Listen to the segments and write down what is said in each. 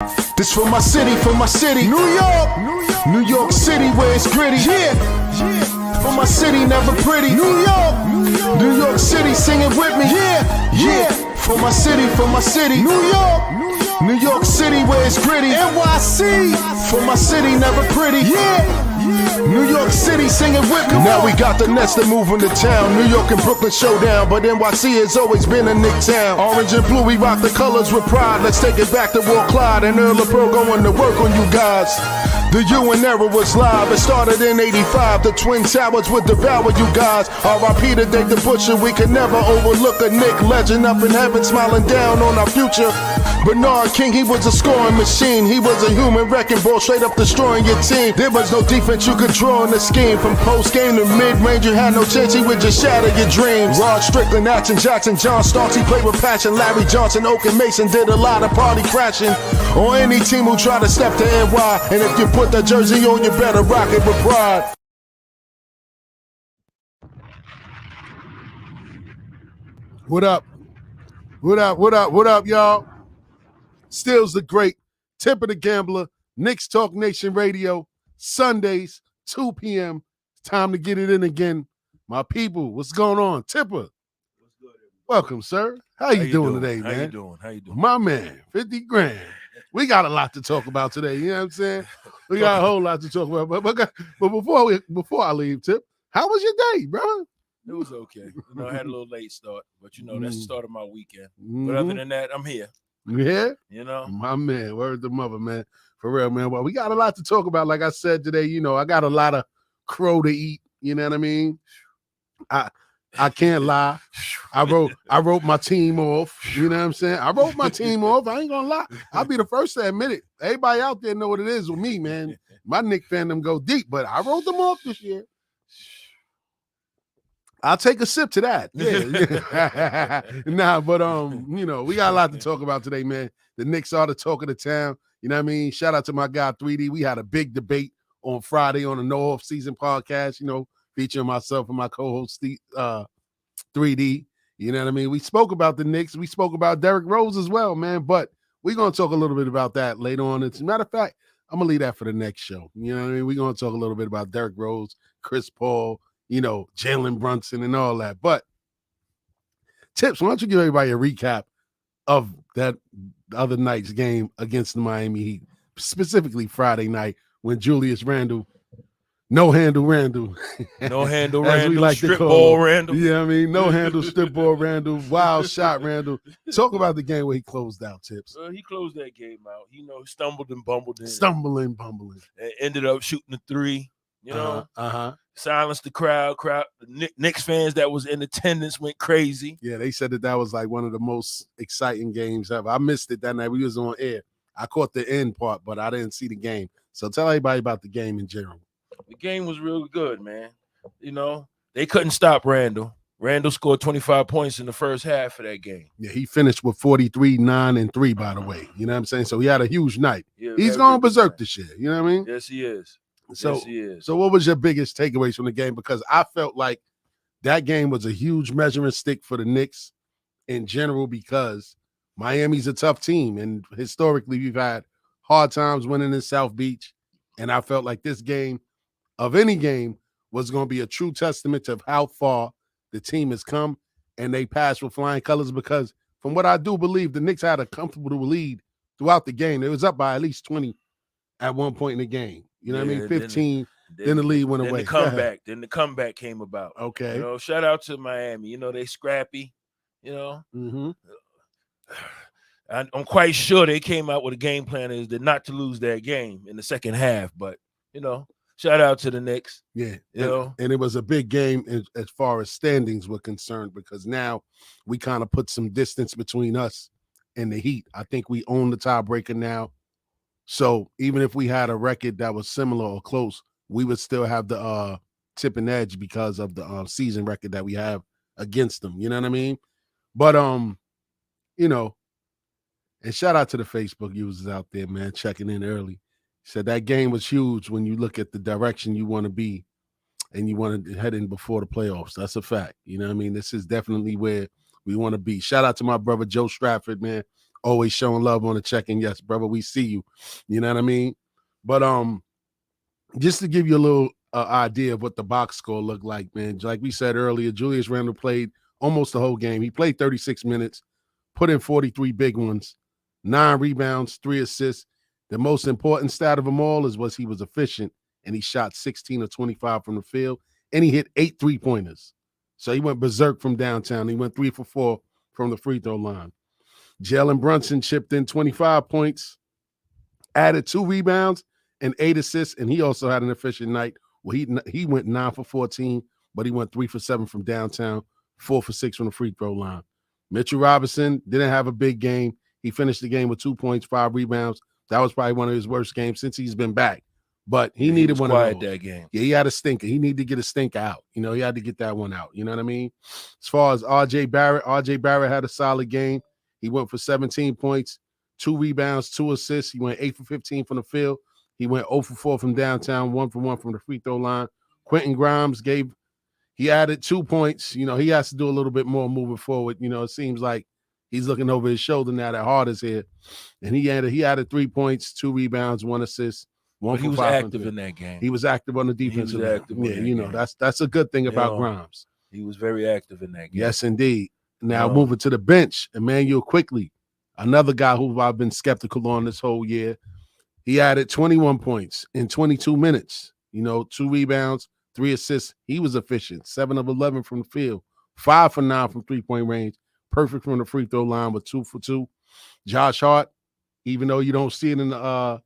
This for my city, New York, New York City where it's gritty. Yeah. For my city, never pretty. New York City, sing it with me. Yeah. For my city, New York City where it's gritty. NYC, for my city, never pretty. Yeah. New York City, sing it with me. Now we got the Nets that move into town. New York and Brooklyn showdown, but NYC has always been a Knicks town. Orange and blue, we rock the colors with pride. Let's take it back to Walt Clyde and Earl LeBron going to work on you guys. The UN era was live, it started in 85. The Twin Towers would devour you guys. R.I.P. to Dave the Butcher, we can never overlook a Knick legend up in heaven smiling down on our future. Bernard King, he was a scoring machine. He was a human wrecking ball, straight up destroying your team. There was no defense you could draw in the scheme. From post-game to mid-range, you had no chance, he would just shatter your dreams. Rod Strickland, Action Jackson, John Starks, he played with passion. Larry Johnson, Oak and Mason did a lot of party crashing. On any team who tried to step to NY. And if you put that jersey on, you better rock it with pride. What up? What up, y'all? Stills the Great, Tip of the Gambler, Knicks Talk Nation Radio, Sundays, 2 p.m. It's time to get it in again. My people, what's going on? Tipper. What's good, welcome, sir. How you doing today, man? How you doing? My man, 50 grand. We got a lot to talk about today, you know what I'm saying? We got a whole lot to talk about. But before I leave, Tip, how was your day, bro? It was okay. I had a little late start, but that's the start of my weekend. But other than that, I'm here. Yeah? My man, word to mother, man. For real, man. Well, we got a lot to talk about. Like I said today, I got a lot of crow to eat. You know what I mean? I can't lie. I wrote my team off. You know what I'm saying? I wrote my team off. I ain't gonna lie. I'll be the first to admit it. Everybody out there know what it is with me, man. My Knicks fandom go deep, but I wrote them off this year. I'll take a sip to that. Yeah. Nah, but we got a lot to talk about today, man. The Knicks are the talk of the town. You know what I mean? Shout out to my guy 3D. We had a big debate on Friday on the No Off Season podcast, featuring myself and my co-host 3D. You know what I mean? We spoke about the Knicks. We spoke about Derrick Rose as well, man. But we're going to talk a little bit about that later on. As a matter of fact, I'm going to leave that for the next show. You know what I mean? We're going to talk a little bit about Derrick Rose, Chris Paul, Jalen Brunson and all that. But Tips, why don't you give everybody a recap of that other night's game against the Miami Heat, specifically Friday night when Julius Randle, no handle Randle, as we like strip ball Randle. Yeah, I mean, no handle, strip ball Randle, wild shot Randle. Talk about the game where he closed out, Tips. He closed that game out. Stumbled and bumbled. Bumbling. And ended up shooting a three. Silenced the crowd. The Knicks fans that was in attendance went crazy. Yeah, they said that was like one of the most exciting games ever. I missed it that night. We was on air. I caught the end part, but I didn't see the game. So tell everybody about the game in general. The game was really good, man. They couldn't stop Randle. Randle scored 25 points in the first half of that game. Yeah, he finished with 43, 9, and 3, by the way. You know what I'm saying? So he had a huge night. Yeah, he's going berserk this year. You know what I mean? Yes, he is. So what was your biggest takeaways from the game? Because I felt like that game was a huge measuring stick for the Knicks in general because Miami's a tough team. And historically, we've had hard times winning in South Beach. And I felt like this game, of any game, was going to be a true testament to how far the team has come. And they passed with flying colors because from what I do believe, the Knicks had a comfortable lead throughout the game. It was up by at least 20 at one point in the game. You know what I mean? 15, then the lead went away. Then the comeback came about. Okay. Shout out to Miami. They scrappy, Mm-hmm. I'm quite sure they came out with a game plan is not to lose that game in the second half. But, shout out to the Knicks. Yeah. And it was a big game as far as standings were concerned because now we kind of put some distance between us and the Heat. I think we own the tiebreaker now. So even if we had a record that was similar or close, we would still have the tipping edge because of the season record that we have against them. You know what I mean? But and shout out to the Facebook users out there, man, checking in early. Said that game was huge when you look at the direction you want to be and you want to head in before the playoffs. That's a fact. You know what I mean? This is definitely where we want to be. Shout out to my brother Joe Stratford, man. always showing love on the check-in. Yes, brother, we see you. You know what I mean? But just to give you a little idea of what the box score looked like, man. Like we said earlier, Julius Randle played almost the whole game. He played 36 minutes, put in 43 big ones, 9 rebounds, 3 assists. The most important stat of them all was he was efficient, and he shot 16 of 25 from the field, and he hit 8 3-pointers. So he went berserk from downtown. He went 3 for 4 from the free throw line. Jalen Brunson chipped in 25 points, added 2 rebounds and 8 assists, and he also had an efficient night. Well, he went 9 for 14, but he went 3 for 7 from downtown, 4 for 6 from the free throw line. Mitchell Robinson didn't have a big game. He finished the game with 2 points, 5 rebounds. That was probably one of his worst games since he's been back. But he needed one of those. That game. Yeah, he had a stinker. He needed to get a stinker out. You know, he had to get that one out. You know what I mean? As far as RJ Barrett had a solid game. He went for 17 points, 2 rebounds, 2 assists. He went 8 for 15 from the field. He went 0 for 4 from downtown, 1 for 1 from the free throw line. Quentin Grimes he added 2 points. You know, he has to do a little bit more moving forward. You know, it seems like he's looking over his shoulder now that Hart is here. And he added 3 points, 2 rebounds, 1 assist. He was active in that game. He was active on the defensive end. Yeah, you know, that's a good thing about Grimes. He was very active in that game. Yes, indeed. Now moving to the bench, Emmanuel Quickly, another guy who I've been skeptical on this whole year. He added 21 points in 22 minutes. You know, 2 rebounds, 3 assists. He was efficient. 7 of 11 from the field, 5 for 9 from 3-point range. Perfect from the free throw line with 2 for 2. Josh Hart, even though you don't see it in the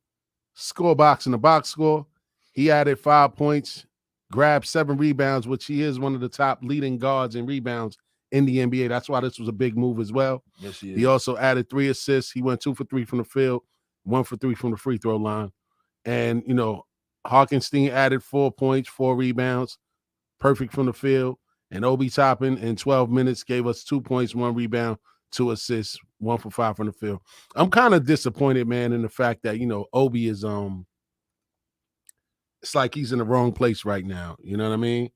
score box in the box score, he added 5 points, grabbed 7 rebounds, which he is one of the top leading guards in rebounds in the NBA. That's why this was a big move as well. Yes, he is. He also added 3 assists. He went 2 for 3 from the field, 1 for 3 from the free throw line. And, you know, Hawkinstein added 4 points, 4 rebounds, perfect from the field. And Obi Toppin in 12 minutes gave us 2 points, 1 rebound, 2 assists, 1 for 5 from the field. I'm kind of disappointed, man, in the fact that, you know, Obi is it's like he's in the wrong place right now. You know what I mean?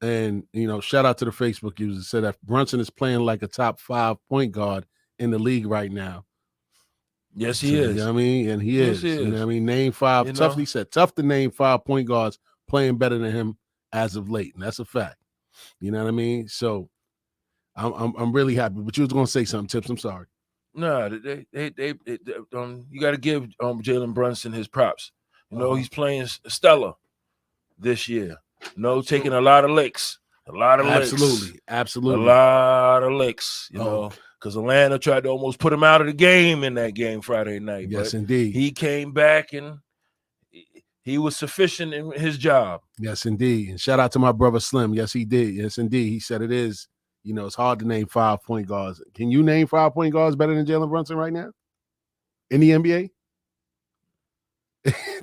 And, you know, shout out to the Facebook user said that Brunson is playing like a top 5 point guard in the league right now. Yes, he is. You know what I mean? And he is. You know what I mean? Name 5. Tough, he said, tough to name 5 point guards playing better than him as of late. And that's a fact. You know what I mean? So I'm really happy. But you was gonna say something, Tips. I'm sorry. No, you got to give Jalen Brunson his props. You know, he's playing stellar this year. You know, taking a lot of licks. Absolutely. A lot of licks, you know, because Atlanta tried to almost put him out of the game in that game Friday night. Yes, indeed. He came back and he was sufficient in his job. Yes, indeed. And shout out to my brother Slim. Yes, he did. Yes, indeed. He said it is. You know, it's hard to name 5 point guards. Can you name 5 point guards better than Jalen Brunson right now in the NBA?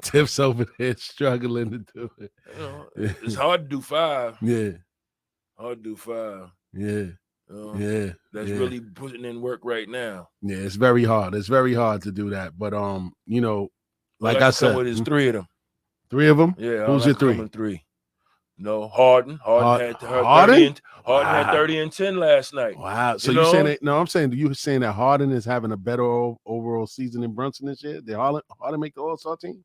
Tips over there struggling to do it. You know, it's hard to do 5. Yeah. Hard to do 5. Yeah. That's really putting in work right now. Yeah, it's very hard. It's very hard to do that. But you know, like I said, it's 3 of them. 3 of them? Yeah. Who's your 3? 3. No, Harden. Harden had 30 and 10 last night. Wow. So you're saying that? No, I'm saying you saying that Harden is having a better overall season than Brunson this year? Did Harden make the All-Star team?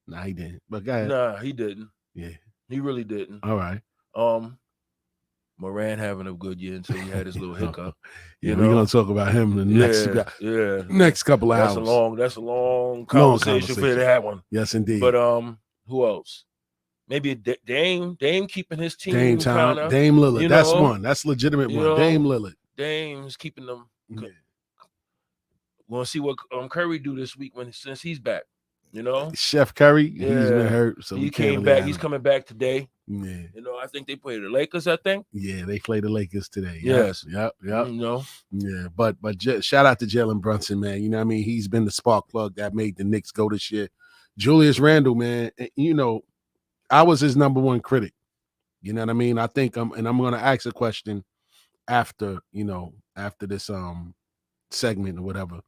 Nah, he didn't. But go ahead. Nah, he didn't. Yeah, he really didn't. All right. Moran having a good year until he had his little hiccup. We're gonna talk about him in the next couple of hours. That's a long conversation for that one. Yes, indeed. But who else? Maybe Dame keeping his team. Dame Lillard. That's one. That's legitimate one. Dame Lillard. Dame's keeping them. Yeah. We'll see what Curry do this week since he's back. You know, Chef Curry. He's been hurt, so he came back. He's coming back today. Yeah. You know, I think they play the Lakers. I think. Yeah, they play the Lakers today. Yes. Yep. You know. Yeah, but shout out to Jalen Brunson, man. You know what I mean? He's been the spark plug that made the Knicks go this year. Julius Randle, man. You know, I was his number 1 critic. You know what I mean? I think I'm going to ask a question after this segment or whatever.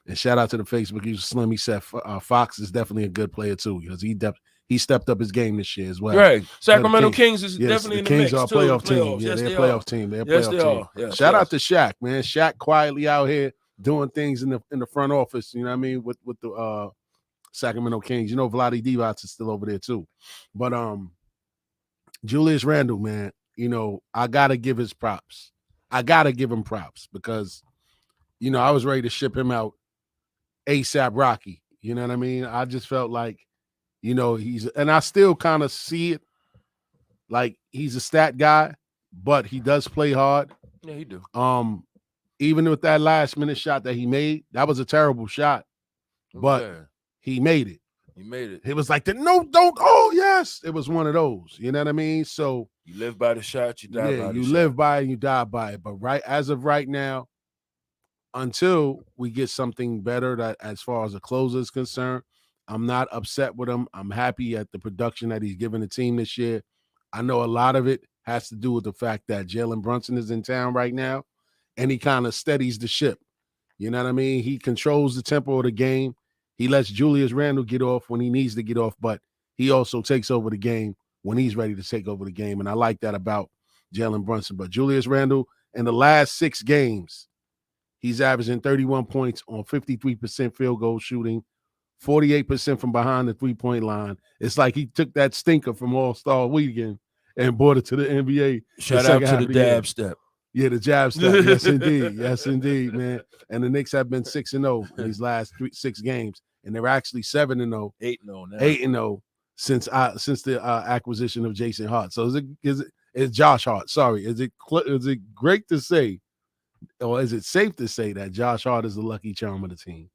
And shout out to the Facebook user Slim. He said Fox is definitely a good player too, because he stepped up his game this year as well. Right. Sacramento Kings is definitely in the mix. The Kings are a playoff team. Yeah, they're a playoff team. They're a playoff team. Shout out to Shaq, man. Shaq quietly out here doing things in the front office. You know what I mean, with the Sacramento Kings. You know, Vlade Divac is still over there too, but Julius Randle, man, you know, I gotta give his props. I gotta give him props because, you know, I was ready to ship him out ASAP Rocky. You know what I mean? I just felt like, you know, and I still kind of see it like he's a stat guy, but he does play hard. Yeah, he do. Even with that last minute shot that he made, that was a terrible shot, but he made it. He made it. It was like no, don't. Oh yes, it was one of those. You know what I mean? So you live by the shot, you die by the shot. You live by it, you die by it. But as of right now, until we get something better that as far as the closer is concerned, I'm not upset with him. I'm happy at the production that he's given the team this year. I know a lot of it has to do with the fact that Jalen Brunson is in town right now, and he kind of steadies the ship. You know what I mean? He controls the tempo of the game. He lets Julius Randle get off when he needs to get off, but he also takes over the game when he's ready to take over the game. And I like that about Jalen Brunson. But Julius Randle, in the last 6 games, he's averaging 31 points on 53% field goal shooting, 48% from behind the three-point line. It's like he took that stinker from All-Star Weekend and brought it to the NBA. Shout out to the dab step. Yeah, the jab step. Yes, indeed. Yes, indeed, man. And the Knicks have been 6-0 in these last 6 games, and they're actually 7-0, 8-0 now. 8-0 since the acquisition of Jason Hart. So is Josh Hart? Sorry, is it great to say, or is it safe to say that Josh Hart is the lucky charm of the team?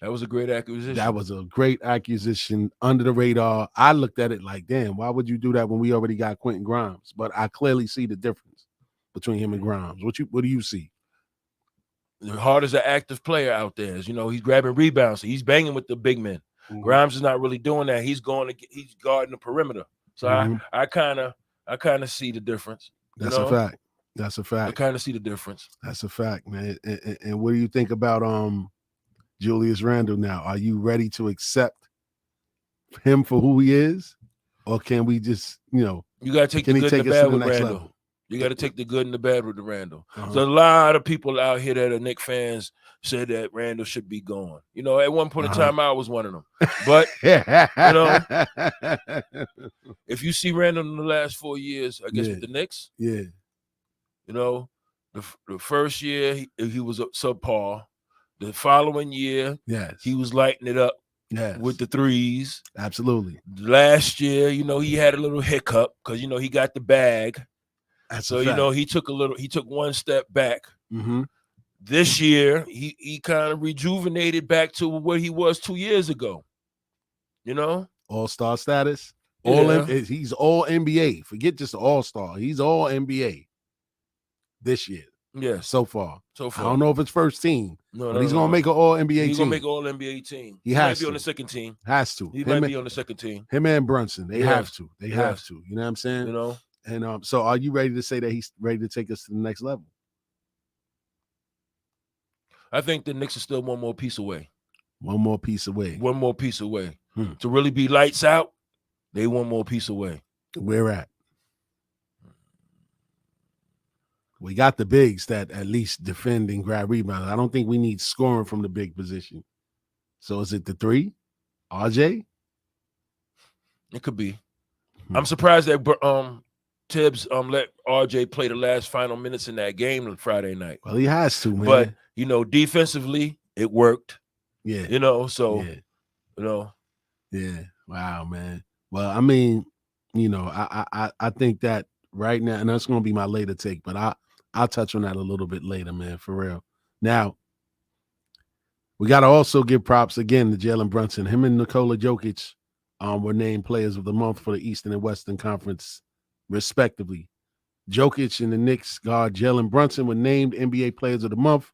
That was a great acquisition. That was a great acquisition under the radar. I looked at it like, damn, why would you do that when we already got Quentin Grimes? But I clearly see the difference between him and Grimes. What do you see? Hart is an active player out there. You know, he's grabbing rebounds. So he's banging with the big men. Mm-hmm. Grimes is not really doing that. He's guarding the perimeter. So I kind of see the difference. That's a fact. That's a fact. I kind of see the difference. That's a fact, man. And what do you think about Julius Randle now? Are you ready to accept him for who he is? Or can we just, you got to take the good and the bad with Randle. Level? You got to take the good and the bad with the Randle. So a lot of people out here that are Knicks fans said that Randle should be gone. You know, at one point in time, I was one of them. But, if you see Randle in the last 4 years, I guess with the Knicks, the first year he was subpar. The following year, he was lighting it up with the threes. Absolutely. Last year, he had a little hiccup because, he got the bag. So, he took one step back. Mm-hmm. This year, he kind of rejuvenated back to where he was 2 years ago. All-star status. Yeah. He's all NBA. Forget just all-star. He's all NBA this year. Yeah. So far. I don't know if it's first team. But he's going to make an all-NBA team. He's going to make an all-NBA team. He has might be to. on the second team. Has to. He might be on the second team. Him and Brunson. They have to. They have to. You know what I'm saying? And so are you ready to say that he's ready to take us to the next level? I think the Knicks are still one more piece away. One more piece away. One more piece away. To really be lights out, they one more piece away. Where at? We got the bigs that at least defend and grab rebounds. I don't think we need scoring from the big position. So is it the 3? RJ? It could be. I'm surprised that Tibbs let RJ play the last final minutes in that game on Friday night. Well, he has to, man. But, defensively, it worked. Yeah. Yeah. Wow, man. Well, I mean, I think that right now, and that's going to be my later take, but I'll touch on that a little bit later, man, for real. Now, we got to also give props again to Jalen Brunson. Him and Nikola Jokic were named players of the month for the Eastern and Western Conference, respectively. Jokic and the Knicks guard Jalen Brunson were named NBA Players of the Month.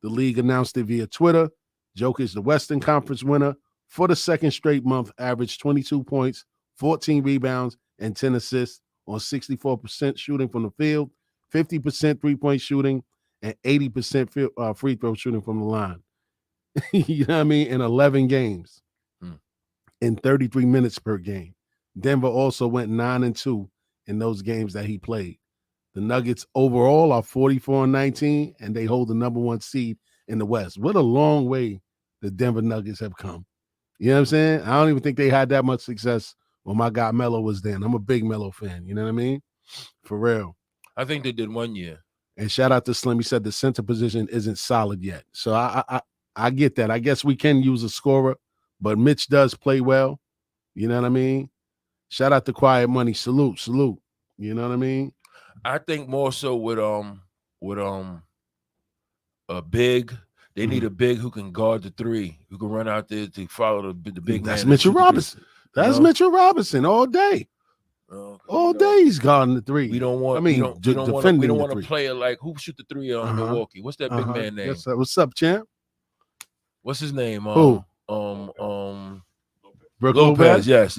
The league announced it via Twitter. Jokic, the Western Conference winner, for the second straight month, averaged 22 points, 14 rebounds, and 10 assists on 64% shooting from the field, 50% three-point shooting, and 80% free throw shooting from the line. You know what I mean? In 11 games, in 33 minutes per game. Denver also went 9-2 in those games that he played. The Nuggets overall are 44-19, and they hold the number 1 seed in the West. What a long way the Denver Nuggets have come. You know what I'm saying? I don't even think they had that much success when my guy Melo was there. And I'm a big Melo fan. You know what I mean? For real. I think they did 1 year. And shout out to Slim. He said the center position isn't solid yet. So I get that. I guess we can use a scorer, but Mitch does play well. You know what I mean? Shout out to Quiet Money. Salute. You know what I mean? I think more so with a big. They need a big who can guard the three, who can run out there to follow the big man. That's Mitchell Robinson. That's Mitchell Robinson all day. All day he's guarding the three. We don't want. We don't want a player like who shoot the three on Milwaukee. What's that big man name? Yes, what's up, champ? What's his name? Who? Brook Lopez. Yes.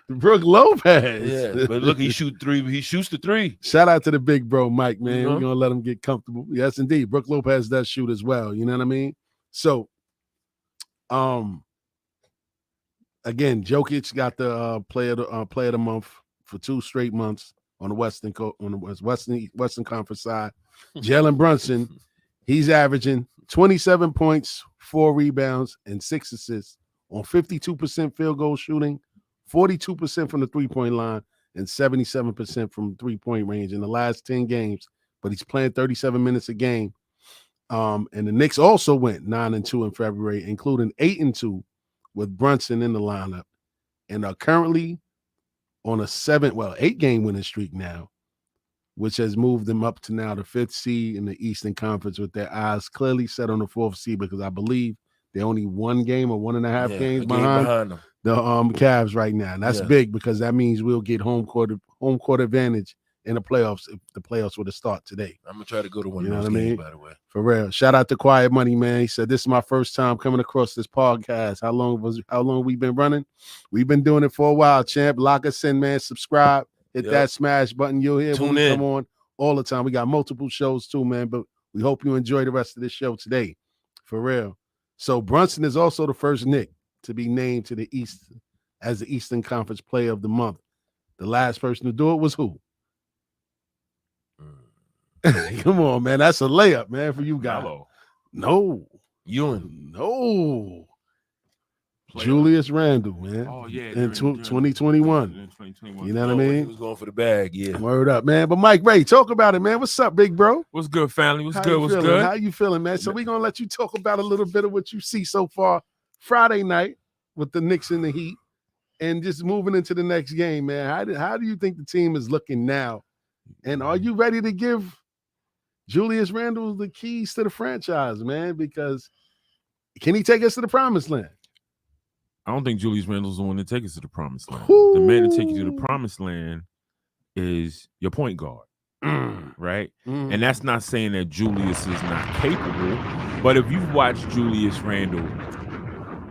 Brook Lopez. Yeah, but look, he shoots the three. Shout out to the big bro, Mike, man. We're gonna let him get comfortable. Yes, indeed. Brook Lopez does shoot as well. You know what I mean? So, again, Jokic got the player of the month for 2 straight months on the Western Conference side. Jalen Brunson, he's averaging 27 points, 4 rebounds, and 6 assists on 52% field goal shooting, 42% from the 3-point line, and 77% from 3-point range in the last 10 games. But he's playing 37 minutes a game. And the Knicks also went 9-2 in February, including 8-2 with Brunson in the lineup, and are currently on a 8-game winning streak now, which has moved them up to now the 5th seed in the Eastern Conference, with their eyes clearly set on the 4th seed, because I believe they're only 1 game or 1.5 games behind them. The Cavs right now. And that's big, because that means we'll get home court advantage in the playoffs if the playoffs were to start today. I'm gonna try to go to one of those games, by the way. For real. Shout out to Quiet Money, man. He said, "This is my first time coming across this podcast." How long we been running? We've been doing it for a while, champ. Lock us in, man. Subscribe. Hit that smash button. You'll hear when we come on all the time. We got multiple shows too, man. But we hope you enjoy the rest of this show today. For real. So Brunson is also the first Knick to be named to the East as the Eastern Conference Player of the Month. The last person to do it was who? Come on, man. That's a layup, man, for you guys. No. Ewing. No. Julius Randle, man. Oh, yeah. In 2021. You know what I mean? He was going for the bag, Word up, man. But Mike Ray, talk about it, man. What's up, big bro? What's good, family? What's good? How you feeling, man? So we're going to let you talk about a little bit of what you see so far Friday night with the Knicks and the Heat, and just moving into the next game, man. How do you think the team is looking now? And are you ready to give Julius Randle the keys to the franchise, man? Because can he take us to the promised land? I don't think Julius Randle's the one to take us to the promised land. Ooh. The man to take you to the promised land is your point guard, right? And that's not saying that Julius is not capable, but if you've watched Julius Randle,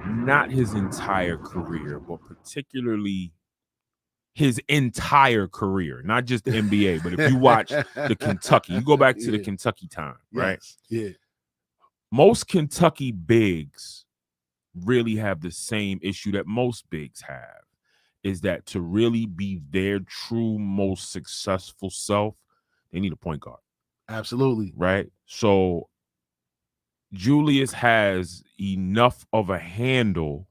not his entire career, but particularly his entire career, not just the NBA, but if you watch the Kentucky, you go back to the Kentucky time, right? Yeah. Most Kentucky bigs really have the same issue that most bigs have, is that to really be their true most successful self, they need a point guard. Absolutely. Right? So Julius has enough of a handle,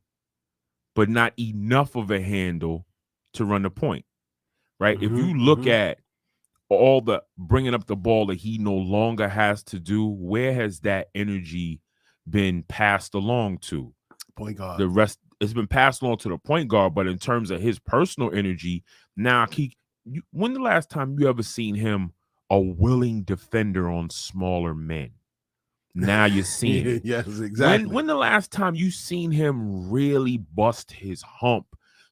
but not enough of a handle to run the point, right? If you look at all the bringing up the ball that he no longer has to do, where has that energy been passed along to? Point guard. The rest, it's been passed along to the point guard, but in terms of his personal energy, now when the last time you ever seen him a willing defender on smaller men? Now you're seeing it. Yes, exactly. When the last time you seen him really bust his hump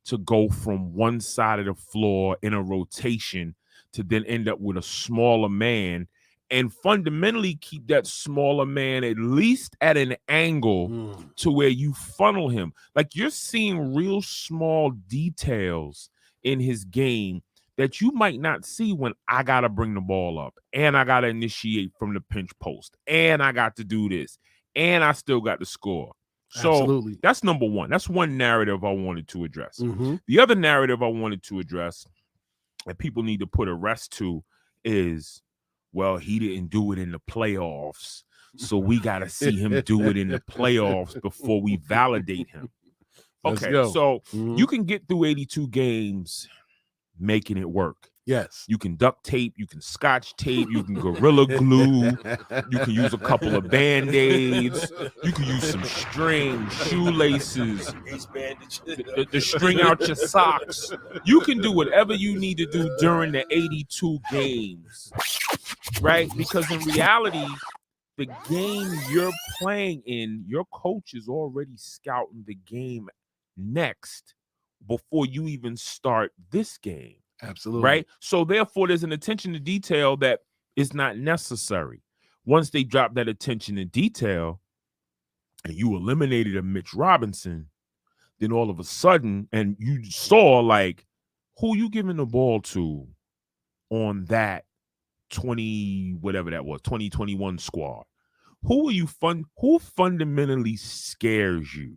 to go from one side of the floor in a rotation to then end up with a smaller man and fundamentally keep that smaller man at least at an angle to where you funnel him? Like, you're seeing real small details in his game that you might not see when I got to bring the ball up and I got to initiate from the pinch post and I got to do this and I still got to score. So Absolutely. That's number one. That's one narrative I wanted to address. Mm-hmm. The other narrative I wanted to address that people need to put a rest to is, well, he didn't do it in the playoffs, So we got to see him do it in the playoffs before we validate him. Let's Okay, go. so Mhm. you can get through 82 games making it work. Yes. You can duct tape, you can scotch tape, you can gorilla glue, you can use a couple of band-aids, you can use some string, shoelaces, to string out your socks. You can do whatever you need to do during the 82 games, right? Because in reality, the game you're playing in, your coach is already scouting the game next before you even start this game. Absolutely. Right. So therefore, there's an attention to detail that is not necessary. Once they drop that attention to detail and you eliminated a Mitch Robinson, then all of a sudden, and you saw like who you giving the ball to on that 2021 squad. Who fundamentally scares you?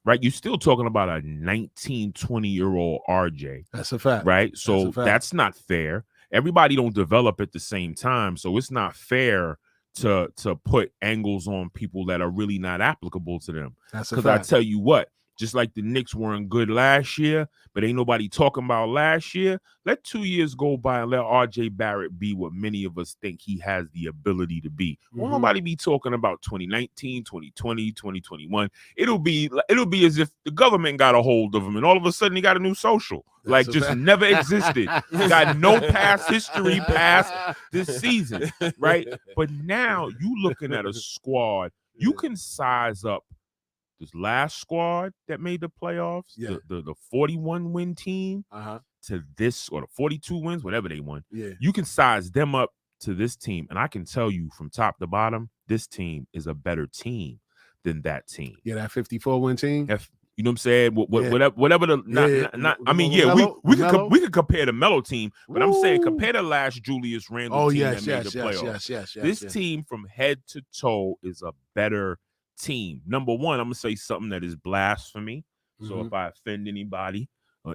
Right? You're still talking about a 19, 20-year-old RJ. That's a fact. Right? So that's not fair. Everybody don't develop at the same time. So it's not fair to put angles on people that are really not applicable to them. That's a Because I fact. tell you what, just like the Knicks weren't good last year, but ain't nobody talking about last year. Let 2 years go by and let RJ Barrett be what many of us think he has the ability to be. Won't nobody be talking about 2019, 2020, 2021. It'll be as if the government got a hold of him and all of a sudden he got a new social. That's like just never existed. Got no past history past this season, right? But now you looking at a squad, you can size up this last squad that made the playoffs, the 41 win team to this, or the 42 wins, whatever they won. Yeah. You can size them up to this team. And I can tell you from top to bottom, this team is a better team than that team. Yeah, that 54 win team. You know what I'm saying? Whatever the we could compare the Melo team, but I'm saying compare the last Julius Randle team that made the playoffs. Yes. This team from head to toe is a better team. Number one, I'm gonna say something that is blasphemy. So if I offend anybody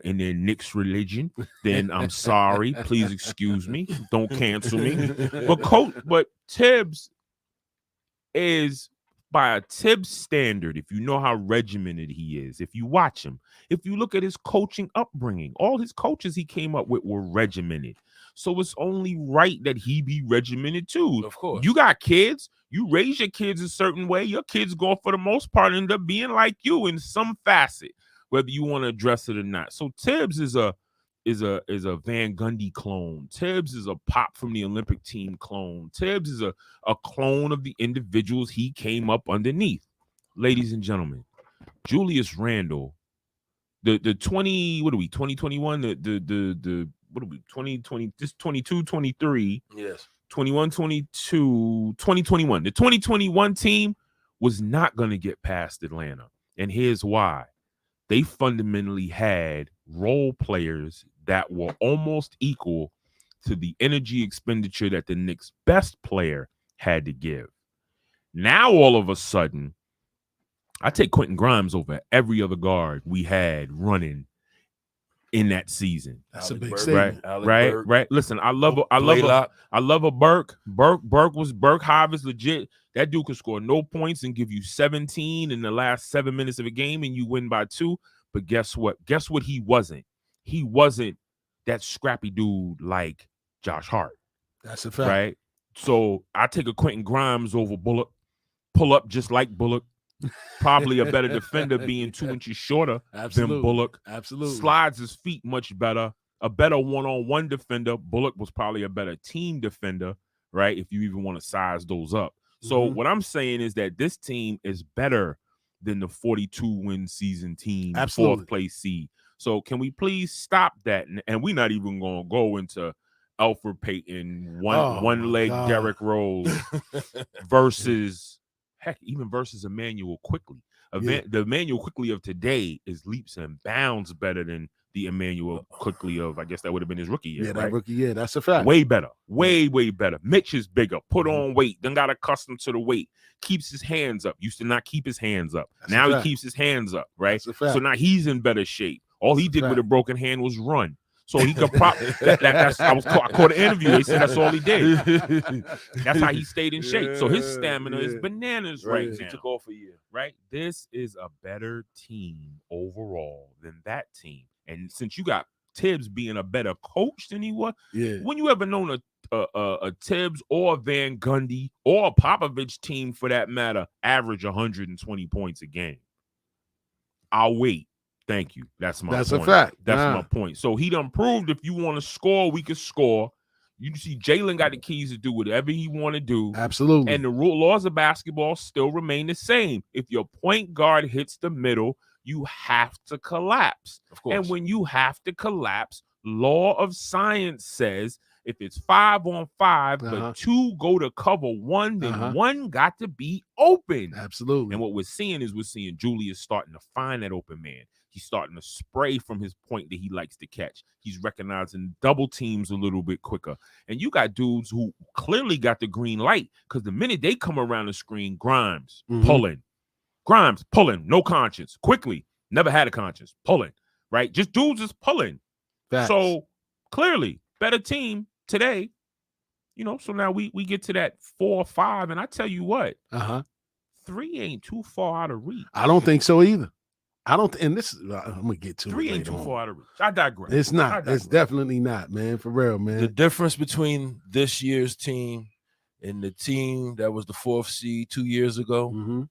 in their Knicks religion, then I'm sorry. Please excuse me. Don't cancel me. But Tibbs is, by a Tibbs standard, if you know how regimented he is, if you watch him, if you look at his coaching upbringing, all his coaches he came up with were regimented. So it's only right that he be regimented too. Of course. You got kids, you raise your kids a certain way. Your kids go, for the most part, end up being like you in some facet, whether you want to address it or not. So Tibbs is a Van Gundy clone. Tibbs is a Pop from the Olympic team clone. Tibbs is a clone of the individuals he came up underneath. Ladies and gentlemen, Julius Randle, the 2021, the what are we, 2020, this 22, 23. Yes. 21, 22, 2021. The 2021 team was not going to get past Atlanta. And here's why. They fundamentally had role players that were almost equal to the energy expenditure that the Knicks' best player had to give. Now, all of a sudden, I take Quentin Grimes over every other guard we had running in that season. That's a big Burke, statement. Right. Listen, I love a Burke. Burke Harvest, legit. That dude could score no points and give you 17 in the last 7 minutes of a game and you win by 2. But guess what? Guess what he wasn't? He wasn't that scrappy dude like Josh Hart. That's a fact. Right? So I take a Quentin Grimes over Bullock. Pull up just like Bullock. Probably a better defender being 2 inches shorter than Bullock. Absolutely. Slides his feet much better. A better one-on-one defender. Bullock was probably a better team defender, right? If you even want to size those up. So what I'm saying is that this team is better than the 42-win season team, fourth place seed. So can we please stop that? And we're not even going to go into Alfred Payton, one leg Derrick Rose versus Emmanuel Quickly. The Emmanuel Quickly of today is leaps and bounds better than the Emmanuel Quickly of, I guess that would have been his rookie year. Yeah, right? that rookie year. That's a fact. Way better. Way better. Mitch is bigger. Put on weight. Then got accustomed to the weight. Keeps his hands up. Used to not keep his hands up. Now he keeps his hands up, right? So now he's in better shape. All he did with a broken hand was run. So he could that's I caught an interview. They said that's all he did. That's how he stayed in shape. So his stamina is bananas right now. He took off a year. Right? This is a better team overall than that team. And since you got Tibbs being a better coach than he was, when you ever known a Tibbs or a Van Gundy or a Popovich team for that matter average 120 points a game? I'll wait. Thank you. That's my point. A fact. That's my point. So he done proved if you want to score, we can score. You see, Jalen got the keys to do whatever he want to do. Absolutely. And the laws of basketball still remain the same. If your point guard hits the middle, you have to collapse. Of course. And when you have to collapse, law of science says if it's 5-on-5, but 2 go to cover 1, then 1 got to be open. Absolutely. And what we're seeing Julius starting to find that open man. He's starting to spray from his point that he likes to catch. He's recognizing double teams a little bit quicker. And you got dudes who clearly got the green light because the minute they come around the screen, Grimes pulling. Grimes pulling, no conscience. Quickly, never had a conscience. Pulling, right? Just dudes is pulling. Facts. So clearly, better team today. So now we get to that 4 or 5, and I tell you what, 3 ain't too far out of reach. I don't think so either. I don't, and this I'm gonna get to 3 ain't too far out of reach. I digress. It's not. It's definitely not, man. For real, man. The difference between this year's team and the team that was the 4th seed 2 years ago,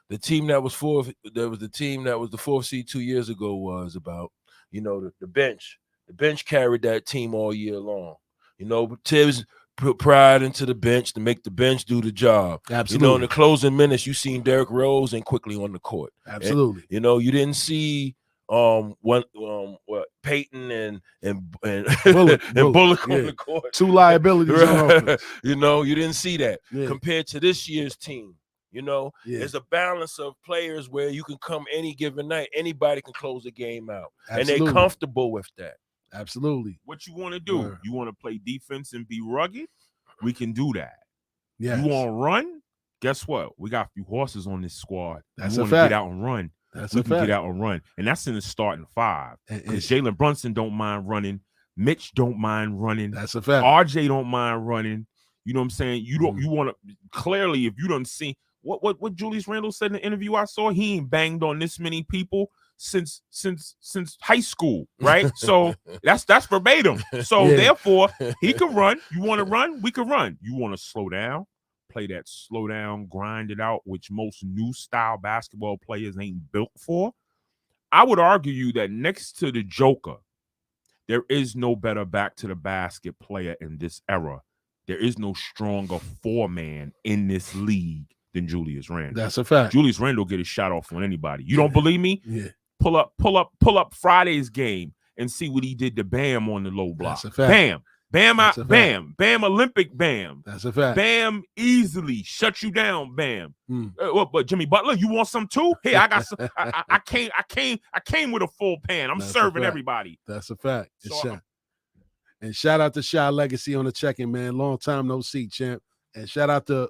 the team that was the team that was the 4th seed 2 years ago was about, the bench. The bench carried that team all year long. Tibbs put pride into the bench to make the bench do the job. Absolutely. In the closing minutes, you seen Derrick Rose and quickly on the court. Absolutely. And, you didn't see Peyton and Bullock on the court. 2 liabilities on offense. You didn't see that compared to this year's team. There's a balance of players where you can come any given night. Anybody can close the game out. Absolutely. And they're comfortable with that. Absolutely. What you want to do? You want to play defense and be rugged? We can do that. Yes. You want to run? Guess what? We got a few horses on this squad. That's we a want fact. to get out and run. That's we a can fact. get out and run. And that's in the starting 5. And Because Jalen Brunson don't mind running. Mitch don't mind running. That's a fact. RJ don't mind running. You know what I'm saying? You don't. You want to clearly, if you don't see what Julius Randle said in the interview I saw, he ain't banged on this many people since high school, right? So that's verbatim. So therefore, he can run. You want to run? We can run. You want to slow down? Play that slow down, grind it out, which most new style basketball players ain't built for. I would argue you that next to the Joker, there is no better back to the basket player in this era. There is no stronger 4-man in this league than Julius Randle. That's a fact. Julius Randle get his shot off on anybody. You don't believe me? Yeah. Pull up Friday's game and see what he did to Bam on the low block. That's a fact. Bam out, That's a Bam. Bam Olympic Bam. That's a fact. Bam easily shut you down, Bam. But Jimmy Butler, you want some too? Hey, I got some. I came with a full pan. I'm serving everybody. That's a fact. So, and shout out to Shy Legacy on the check-in, man. Long time no see, champ. And shout out to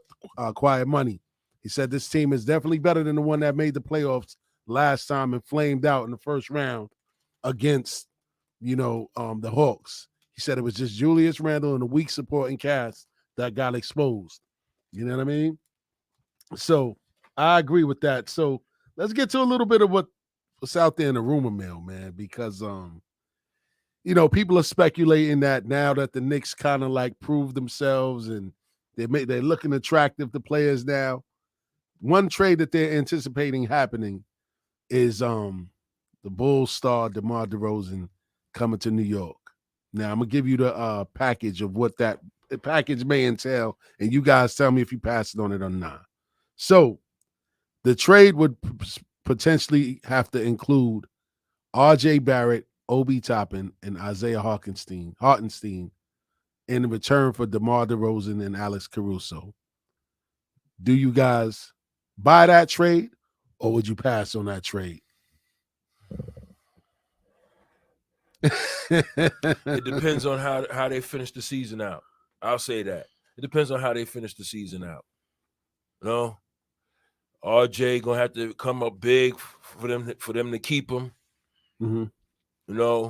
Quiet Money. He said this team is definitely better than the one that made the playoffs last time and flamed out in the first round against, the Hawks. He said it was just Julius Randle and a weak supporting cast that got exposed. You know what I mean? So I agree with that. So let's get to a little bit of what's out there in the rumor mill, man, because people are speculating that now that the Knicks kind of like proved themselves and they're looking attractive to players now. One trade that they're anticipating happening is the Bulls star DeMar DeRozan coming to New York. Now I'm gonna give you the package of what the package may entail, and you guys tell me if you pass it on it or not. So the trade would potentially have to include R.J. Barrett, Obi Toppin, and Isaiah Hartenstein in return for DeMar DeRozan and Alex Caruso. Do you guys buy that trade, or would you pass on that trade? It depends on how they finish the season out. I'll say that. It depends on how they finish the season out. RJ gonna have to come up big for them to keep him. Mm-hmm.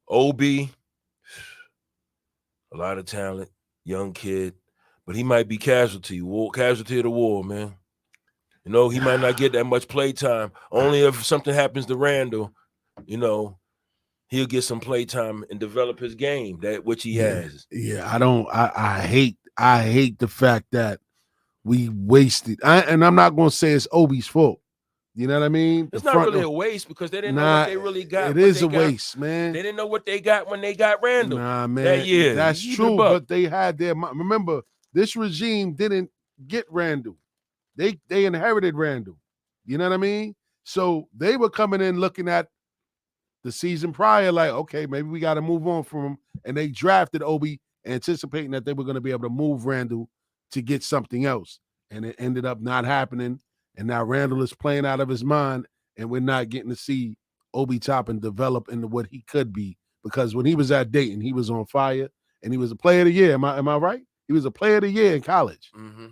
OB, a lot of talent, young kid, but he might be casualty of the war, man. You know, he might not get that much play time. Only if something happens to Randall, you know, he'll get some play time and develop his game, that which he has. Yeah, I hate the fact that we wasted. And I'm not gonna say it's Obi's fault. You know what I mean? It's not really a waste because they didn't know what they really got. It is a waste, man. They didn't know what they got when they got Randall. Nah, man. That year. That's true, but they had their. Remember, this regime didn't get Randall. They inherited Randall. You know what I mean? So they were coming in looking at the season prior, like, okay, maybe we got to move on from him. And they drafted Obi, anticipating that they were going to be able to move Randall to get something else. And it ended up not happening. And now Randall is playing out of his mind, and we're not getting to see Obi Toppin develop into what he could be. Because when he was at Dayton, he was on fire, and he was a player of the year. Am I right? He was a player of the year in college. Mm-hmm.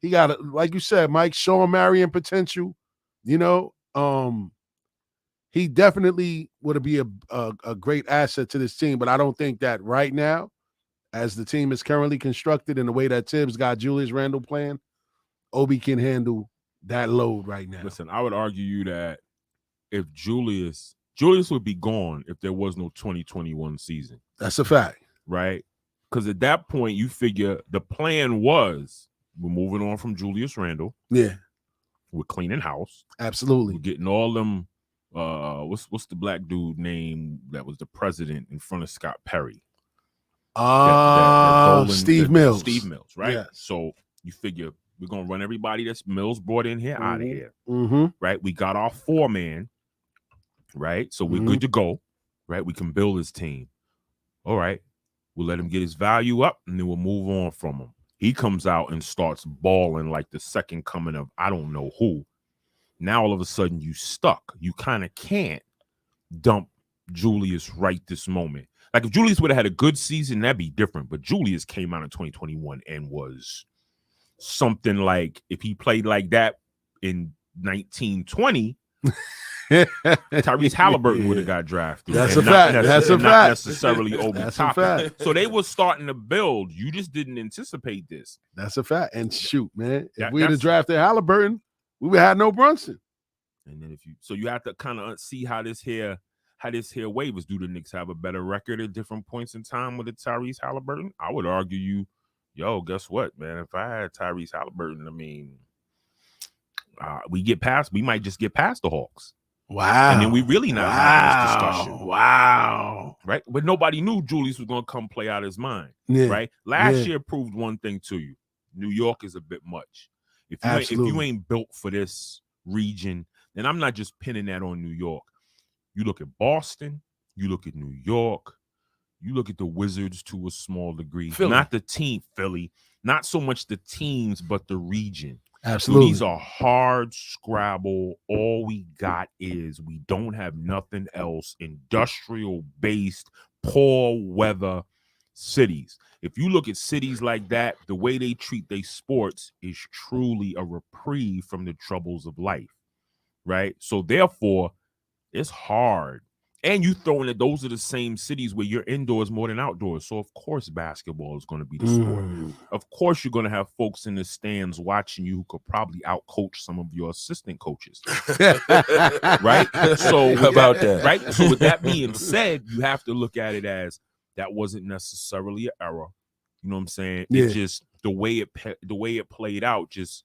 He got, like you said, Mike, Sean Marion potential. You know, he definitely would be a great asset to this team. But I don't think that right now, as the team is currently constructed and the way that Tibbs got Julius Randle playing, Obi can handle that load right now. Listen, I would argue you that if Julius would be gone if there was no 2021 season. That's a fact. Right? Because at that point, you figure the plan was we're moving on from Julius Randle. Yeah. We're cleaning house. Absolutely. We're getting all them, what's the black dude name that was the president in front of Scott Perry? Steve Mills. Steve Mills, right? Yeah. So you figure we're going to run everybody that's Mills brought in here out of here, right? We got our 4-man, right? So we're good to go, right? We can build his team. All right. We'll let him get his value up, and then we'll move on from him. He comes out and starts balling like the second coming of I don't know who. Now all of a sudden you stuck. You kind of can't dump Julius right this moment. Like if Julius would have had a good season, that'd be different. But Julius came out in 2021 and was something like if he played like that in 1920, Tyrese Halliburton would have got drafted. That's a fact. That's a fact. Not necessarily Obi That's Toppin. a fact. So they were starting to build. You just didn't anticipate this. That's a fact. And shoot, man, if That- we had that's- drafted Halliburton, we would have had no Brunson. And then you have to kind of see how this here waivers. Do the Knicks have a better record at different points in time with the Tyrese Halliburton? I would argue guess what, man? If I had Tyrese Halliburton, I mean, we might just get past the Hawks. Wow. And then we really not having this discussion. Wow. Right? But nobody knew Julius was going to come play out his mind. Yeah. Right? Last year proved one thing to you. New York is a bit much. If you ain't built for this region, then I'm not just pinning that on New York. You look at Boston, you look at New York, you look at the Wizards to a small degree. Philly. Not the team, Philly. Not so much the teams, but the region. Absolutely. So these are hard scrabble. All we got is we don't have nothing else. Industrial-based, poor weather cities. If you look at cities like that, the way they treat their sports is truly a reprieve from the troubles of life, right? So therefore, it's hard. And you throwing that those are the same cities where you're indoors more than outdoors. So of course basketball is going to be the sport. Of course you're going to have folks in the stands watching you who could probably outcoach some of your assistant coaches. Right? So How about that? Right? So with that being said, you have to look at it as that wasn't necessarily an error. You know what I'm saying? Yeah. It just the way it played out just.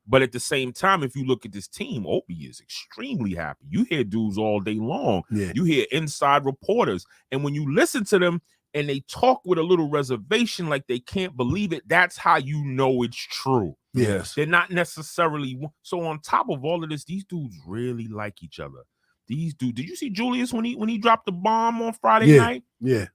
But at the same time, if you look at this team, Obi is extremely happy. You hear dudes all day long. Yeah. You hear inside reporters. And when you listen to them and they talk with a little reservation like they can't believe it, that's how you know it's true. Yes. They're not necessarily. So on top of all of this, these dudes really like each other. These dudes. Did you see Julius when he dropped the bomb on Friday night? Yeah.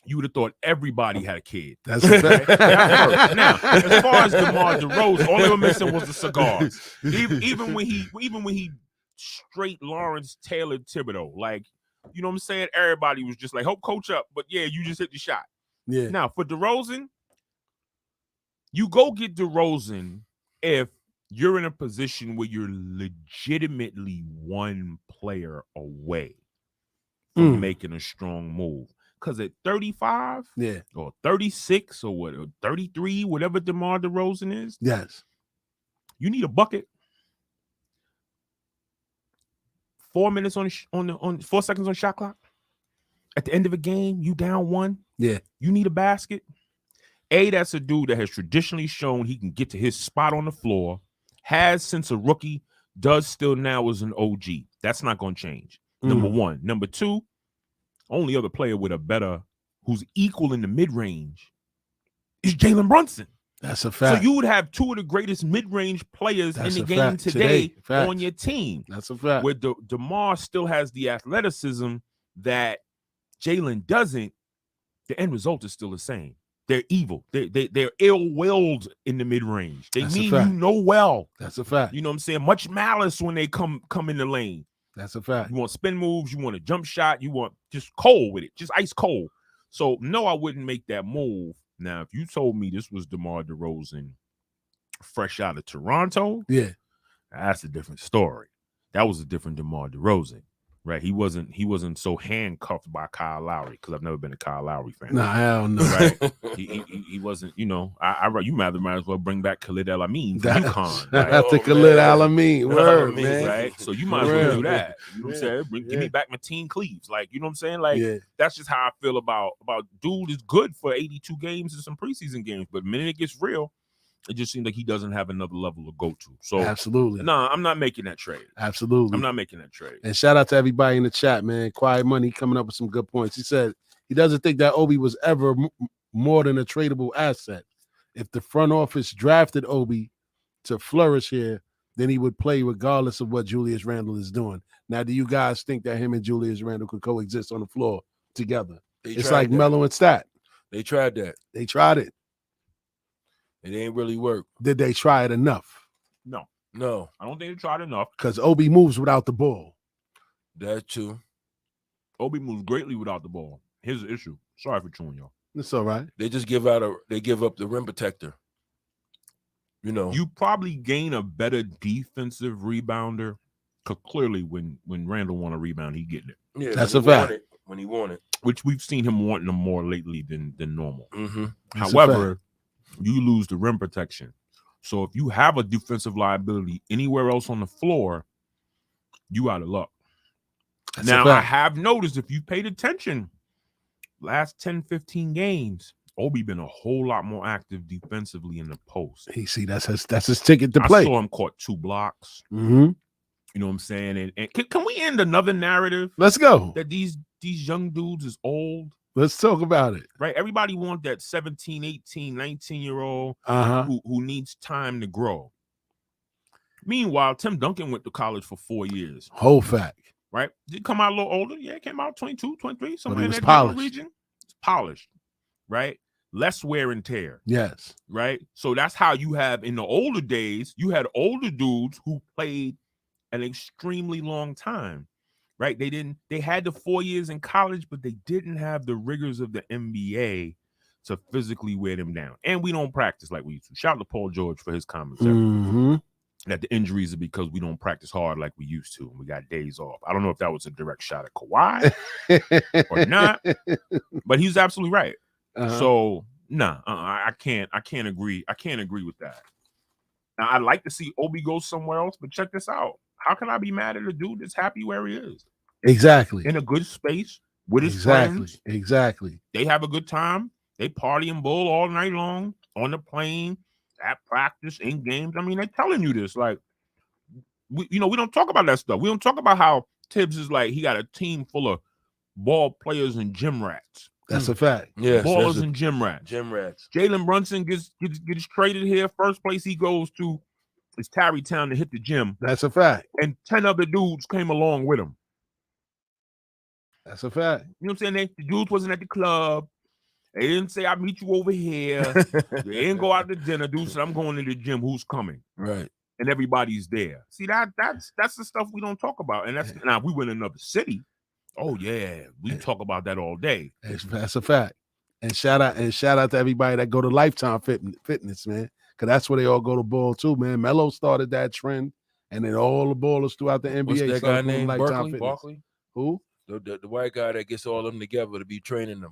You would have thought everybody had a kid. That's a fact. Now, as far as DeMar DeRozan, all they were missing was the cigars. Even when he straight Lawrence Taylor Thibodeau, like, you know what I'm saying? Everybody was just like, "Hope coach up," but yeah, you just hit the shot. Yeah. Now for DeRozan, you go get DeRozan if you're in a position where you're legitimately one player away from making a strong move. Because at 35 Yeah. or 36 or what, or 33, whatever DeMar DeRozan is, Yes. you need a bucket. 4 minutes on 4 seconds on shot clock. At the end of a game, you down 1. Yeah. You need a basket. That's a dude that has traditionally shown he can get to his spot on the floor, has since a rookie, does still now as an OG. That's not going to change. Number one. Number two, only other player with a better, who's equal in the mid-range is Jalen Brunson. That's a fact. So you would have two of the greatest mid-range players in the game today on your team. That's a fact. Where DeMar still has the athleticism that Jalen doesn't, the end result is still the same. They're evil. They're ill-willed in the mid-range. They mean you know well. That's a fact. You know what I'm saying? Much malice when they come in the lane. That's a fact. You want spin moves. You want a jump shot. You want just cold with it. Just ice cold. So, no, I wouldn't make that move. Now, if you told me this was DeMar DeRozan fresh out of Toronto, yeah, that's a different story. That was a different DeMar DeRozan. Right, he wasn't so handcuffed by Kyle Lowry, because I've never been a Kyle Lowry fan. Nah, hell no. Right, he wasn't. You know, you might as well bring back Khalid El-Amin from UConn. Right? That's Khalid El-Amin. Word, man. Right, so you might as well do that. You know what I'm saying? Give me back my Mateen Cleaves. Like, you know what I'm saying? Like, that's just how I feel about dude is good for 82 games and some preseason games, but the minute it gets real, it just seems like he doesn't have another level to go to. So absolutely, no, I'm not making that trade. Absolutely, I'm not making that trade. And shout out to everybody in the chat, man. Quiet Money coming up with some good points. He said he doesn't think that Obi was ever more than a tradable asset. If the front office drafted Obi to flourish here, then he would play regardless of what Julius Randle is doing. Now, do you guys think that him and Julius Randle could coexist on the floor together? It's like Melo and Stat. They tried that. They tried it. It ain't really work. Did they try it enough? No. I don't think they tried enough. Because Obi moves without the ball. That's true. Obi moves greatly without the ball. Here's the issue. Sorry for chewing y'all. It's all right. They just give up the rim protector. You know. You probably gain a better defensive rebounder, because clearly when Randall want a rebound, he getting it. Yeah, that's a fact. When he want it. Which we've seen him wanting them more lately than normal. Mm-hmm. However, you lose the rim protection. So if you have a defensive liability anywhere else on the floor, you out of luck. That's now, I have noticed, if you paid attention, last 10, 15 games, Obi been a whole lot more active defensively in the post. That's his ticket to play. I saw him caught 2 blocks. Mm-hmm. You know what I'm saying? And can we end another narrative? Let's go. That these young dudes is old. Let's talk about it. Right? Everybody want that 17, 18, 19-year-old who needs time to grow. Meanwhile, Tim Duncan went to college for 4 years. Whole fact. Right? Did come out a little older. Yeah, came out 22, 23, somewhere in that polished. Region. It's polished. Right? Less wear and tear. Yes. Right? So that's how you have, in the older days, you had older dudes who played an extremely long time. Right? They had the 4 years in college, but they didn't have the rigors of the NBA to physically wear them down. And we don't practice like we used to. Shout out to Paul George for his comments. That the injuries are because we don't practice hard like we used to. And we got days off. I don't know if that was a direct shot at Kawhi or not, but he's absolutely right. So I can't agree. I can't agree with that. Now, I'd like to see Obi go somewhere else, but check this out. How can I be mad at a dude that's happy where he is? Exactly. In a good space with his friends. Exactly. They have a good time. They party and bull all night long on the plane, at practice, in games. I mean, they're telling you this. Like, we don't talk about that stuff. We don't talk about how Tibbs is like, he got a team full of ball players and gym rats. That's a fact. Yeah, ballers and gym rats. Gym rats. Jalen Brunson gets traded here. First place he goes to is Tarrytown to hit the gym. That's a fact. And 10 other dudes came along with him. That's a fact. You know what I'm saying? The dudes wasn't at the club. They didn't say, I'll meet you over here. They didn't go out to dinner. Dude said, I'm going to the gym. Who's coming? Right. And everybody's there. See, that's the stuff we don't talk about. And that's now, if we went in another city, oh yeah, we talk about that all day. That's a fact. And shout out to everybody that go to Lifetime Fitness, man. Because that's where they all go to ball too, man. Melo started that trend, and then all the ballers throughout the NBA. What's that guy named Barkley? Barkley? Who? The white guy that gets all of them together to be training the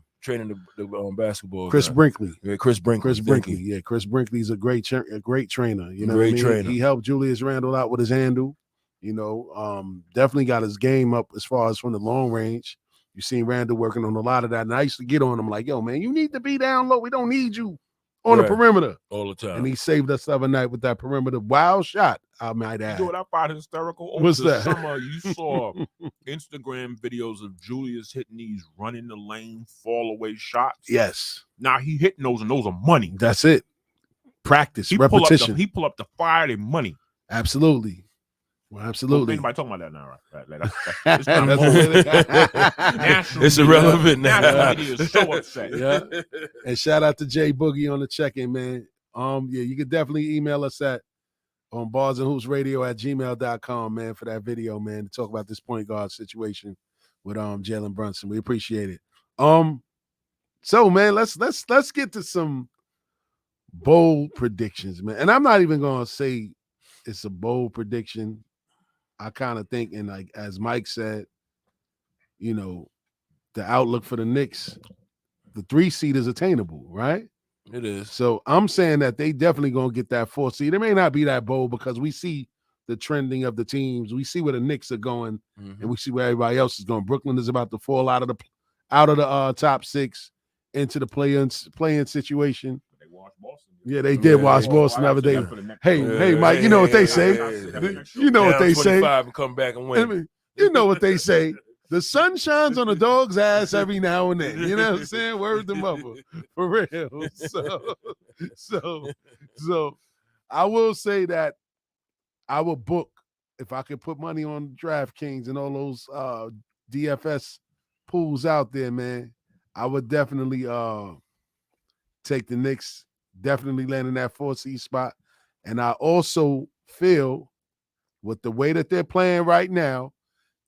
basketball. Chris guy. Brinkley. Yeah, Chris Brinkley. Chris Brinkley. Yeah, Chris Brinkley's a great trainer. You know, Great what I mean? trainer. He helped Julius Randle out with his handle. You know, definitely got his game up as far as from the long range. You seen Randle working on a lot of that, and I used to get on him like, "Yo, man, you need to be down low. We don't need you on the perimeter all the time." And he saved us the other night with that perimeter wild shot. I might add. You know what I find hysterical? Over What's the that? summer, you saw Instagram videos of Julius hitting these running the lane, fall away shots. Yes. Now he hitting those, and those are money. That's it. Practice, He repetition. He pull up the fire, they money. Absolutely. Well, absolutely. Anybody talking about that now, right? Like, That's it's irrelevant now. National media is so upset. Yeah. And shout out to Jay Boogie on the check-in, man. Yeah, you can definitely email us at barsandhoopsradio@gmail.com, man, for that video, man, to talk about this point guard situation with Jalen Brunson. We appreciate it. So man, let's get to some bold predictions, man. And I'm not even gonna say it's a bold prediction. I kind of think, and like as Mike said, you know, the outlook for the Knicks, the 3 seed is attainable, right? It is. So I'm saying that they definitely gonna get that 4 seed. It may not be that bold because we see the trending of the teams. We see where the Knicks are going, and we see where everybody else is going. Brooklyn is about to fall out of the top 6 into the play-in situation. They watched Boston. Yeah, they did watch Boston the other day. Hey, Mike, you know what they say. You know what they say. And come back and win. You know what they say. The sun shines on a dog's ass every now and then. You know what I'm saying? Word to mother. For real. So I will say that I will book, if I could put money on DraftKings and all those DFS pools out there, man, I would definitely take the Knicks, definitely landing that 4 seed spot. And I also feel with the way that they're playing right now,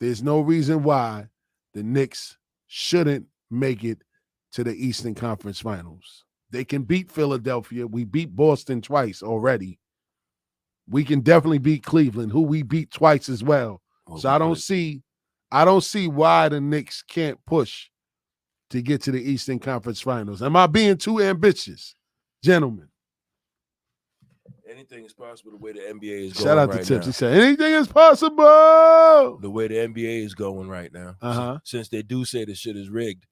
there's no reason why the Knicks shouldn't make it to the Eastern Conference Finals. They can beat Philadelphia. We beat Boston twice already. We can definitely beat Cleveland, who we beat twice as well. So I don't see why the Knicks can't push to get to the Eastern Conference Finals. Am I being too ambitious, gentlemen? Anything is possible the way the NBA is going. Shout out to right Tips. now. He said, anything is possible. The way the NBA is going right now. Since they do say the shit is rigged.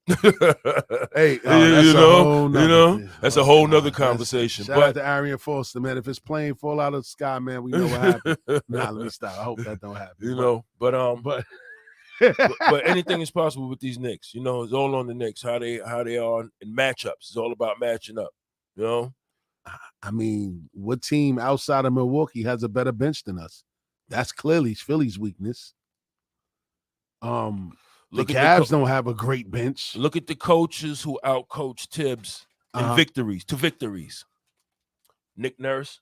Hey, that's a whole nother conversation. Shout out to Arian Foster, man. If it's plane fall out of the sky, man, we know what happened. Nah, let me stop. I hope that don't happen. But anything is possible with these Knicks. You know, it's all on the Knicks. How they are in matchups. It's all about matching up. You know. I mean, what team outside of Milwaukee has a better bench than us? That's clearly Philly's weakness. The Cavs don't have a great bench. Look at the coaches who outcoached Tibbs in victories. Nick Nurse.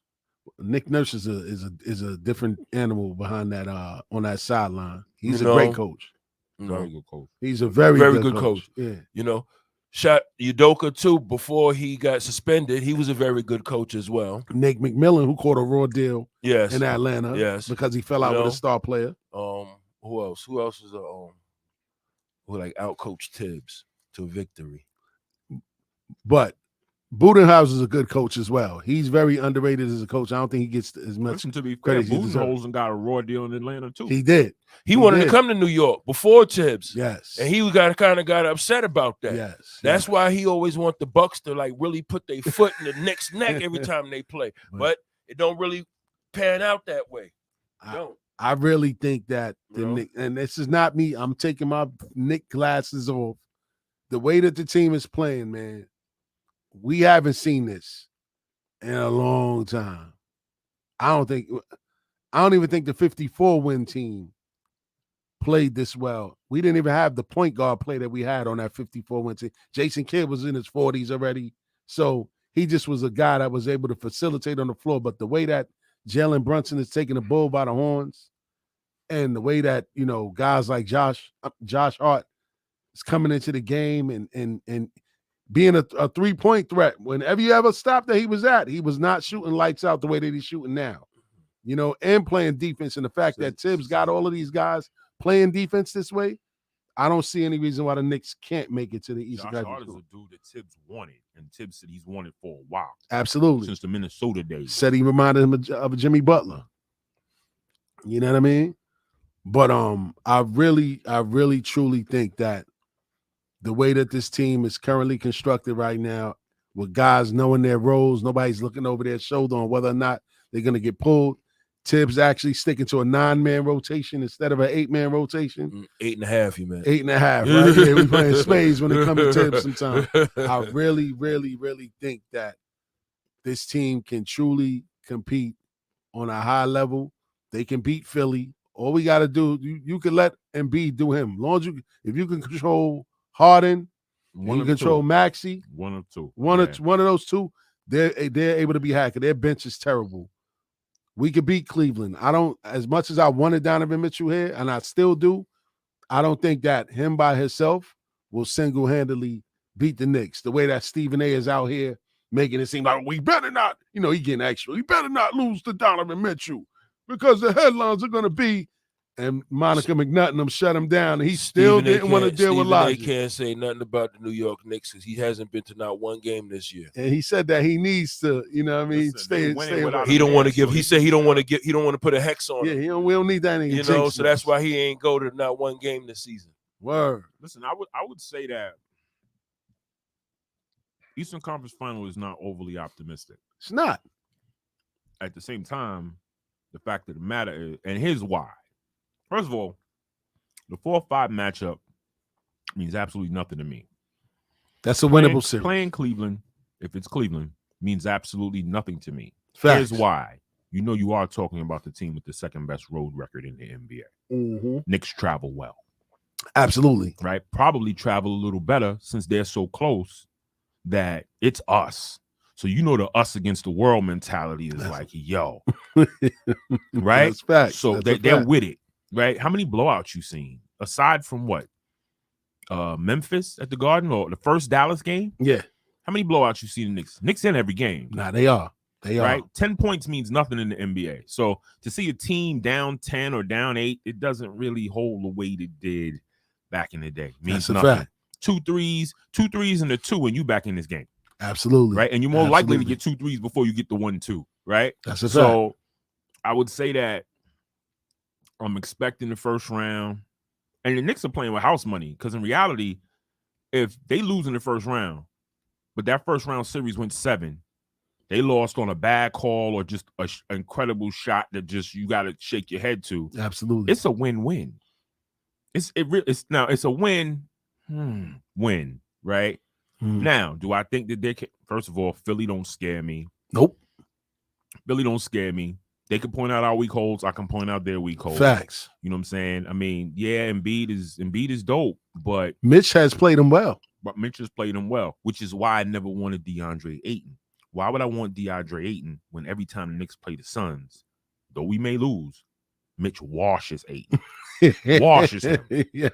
Nick Nurse is a different animal behind that on that sideline. He's a great coach. Very good coach. He's a very good coach. Yeah. You know, shot Udoka too before he got suspended. He was a very good coach as well. Nate McMillan, who caught a raw deal in Atlanta, because he fell out with a star player. Who else? Who else is who like outcoached Tibbs to victory? But Budenholzer is a good coach as well. He's very underrated as a coach. I don't think he gets as much to be credit. Budenholzer got a raw deal in Atlanta too. He did. He wanted to come to New York before Tibbs. Yes. And he kind of got upset about that. Yes. That's why he always want the Bucks to like really put their foot in the Knicks' neck every time they play. But it don't really pan out that way. I really think that the Knicks, and this is not me, I'm taking my Knicks glasses off. The way that the team is playing, man, we haven't seen this in a long time. I don't even think the 54-win team played this well. We didn't even have the point guard play that we had on that 54-win team. Jason Kidd was in his 40s already. So he just was a guy that was able to facilitate on the floor. But the way that Jalen Brunson is taking the bull by the horns, and the way that, you know, guys like Josh Hart is coming into the game and being a 3-point threat. Whenever you ever stopped that he was not shooting lights out the way that he's shooting now, you know, and playing defense. And the fact that Tibbs got all of these guys playing defense this way, I don't see any reason why the Knicks can't make it to the Eastern Josh Conference. Hart is a dude that Tibbs wanted, and Tibbs said he's wanted for a while. Absolutely. Since the Minnesota days. Said he reminded him of Jimmy Butler. You know what I mean? But I really truly think that the way that this team is currently constructed right now, with guys knowing their roles, nobody's looking over their shoulder on whether or not they're going to get pulled. Tibbs actually sticking to a 9-man rotation instead of an 8-man rotation. 8.5, you man. 8.5, right? Yeah, we playing spades when it comes to Tibbs sometimes. I really, really, really think that this team can truly compete on a high level. They can beat Philly. All we got to do, you can let Embiid do him. Long as if you can control Harden, you control Maxey. One of two. One of those two, they're able to be hacked. Their bench is terrible. We could beat Cleveland. I don't, as much as I wanted Donovan Mitchell here, and I still do, I don't think that him by himself will single-handedly beat the Knicks. The way that Stephen A is out here making it seem like we better not, he getting extra. We better not lose to Donovan Mitchell because the headlines are going to be, and Monica McNutt them shut him down, and he still didn't want to deal with logic. He can't say nothing about the New York Knicks because he hasn't been to not one game this year. And he said that he needs to, stay away. He don't want to give. He said he don't want to put a hex on. Yeah, we don't need that. So that's why he ain't go to not one game this season. Word. Listen, I would say that Eastern Conference Final is not overly optimistic. It's not. At the same time, the fact of the matter is, and here's why. First of all, the 4-5 matchup means absolutely nothing to me. That's a winnable series. Playing Cleveland, if it's Cleveland, means absolutely nothing to me. Facts. Here's why. You are talking about the team with the second best road record in the NBA. Mm-hmm. Knicks travel well. Absolutely. Right? Probably travel a little better since they're so close that it's us. So the us against the world mentality is like, yo. Right? That's facts. So they're with it. Right? How many blowouts you seen? Aside from what? Memphis at the Garden or the first Dallas game? Yeah. How many blowouts you seen the Knicks? Knicks in every game. Nah, they are. They are. Right? 10 points means nothing in the NBA. So to see a team down 10 or down 8, it doesn't really hold the weight it did back in the day. It means That's nothing. a fact. Two threes and a 2, and you back in this game. Absolutely. Right? And you're more likely to get 2 threes before you get the 1-2. Right? That's a fact. So I would say that I'm expecting the first round. And the Knicks are playing with house money because in reality, if they lose in the first round, but that first round series went 7, they lost on a bad call or just an incredible shot that just you got to shake your head to. Absolutely. It's a win-win. It's a win, right? Now, do I think that they can? First of all, Philly don't scare me. Nope. Philly don't scare me. They can point out our weak holes. I can point out their weak holes. Facts. You know what I'm saying? I mean, yeah, Embiid is dope, but Mitch has played him well. But Mitch has played him well, which is why I never wanted DeAndre Ayton. Why would I want DeAndre Ayton when every time the Knicks play the Suns, though we may lose, Mitch washes Ayton. Washes him. Yes.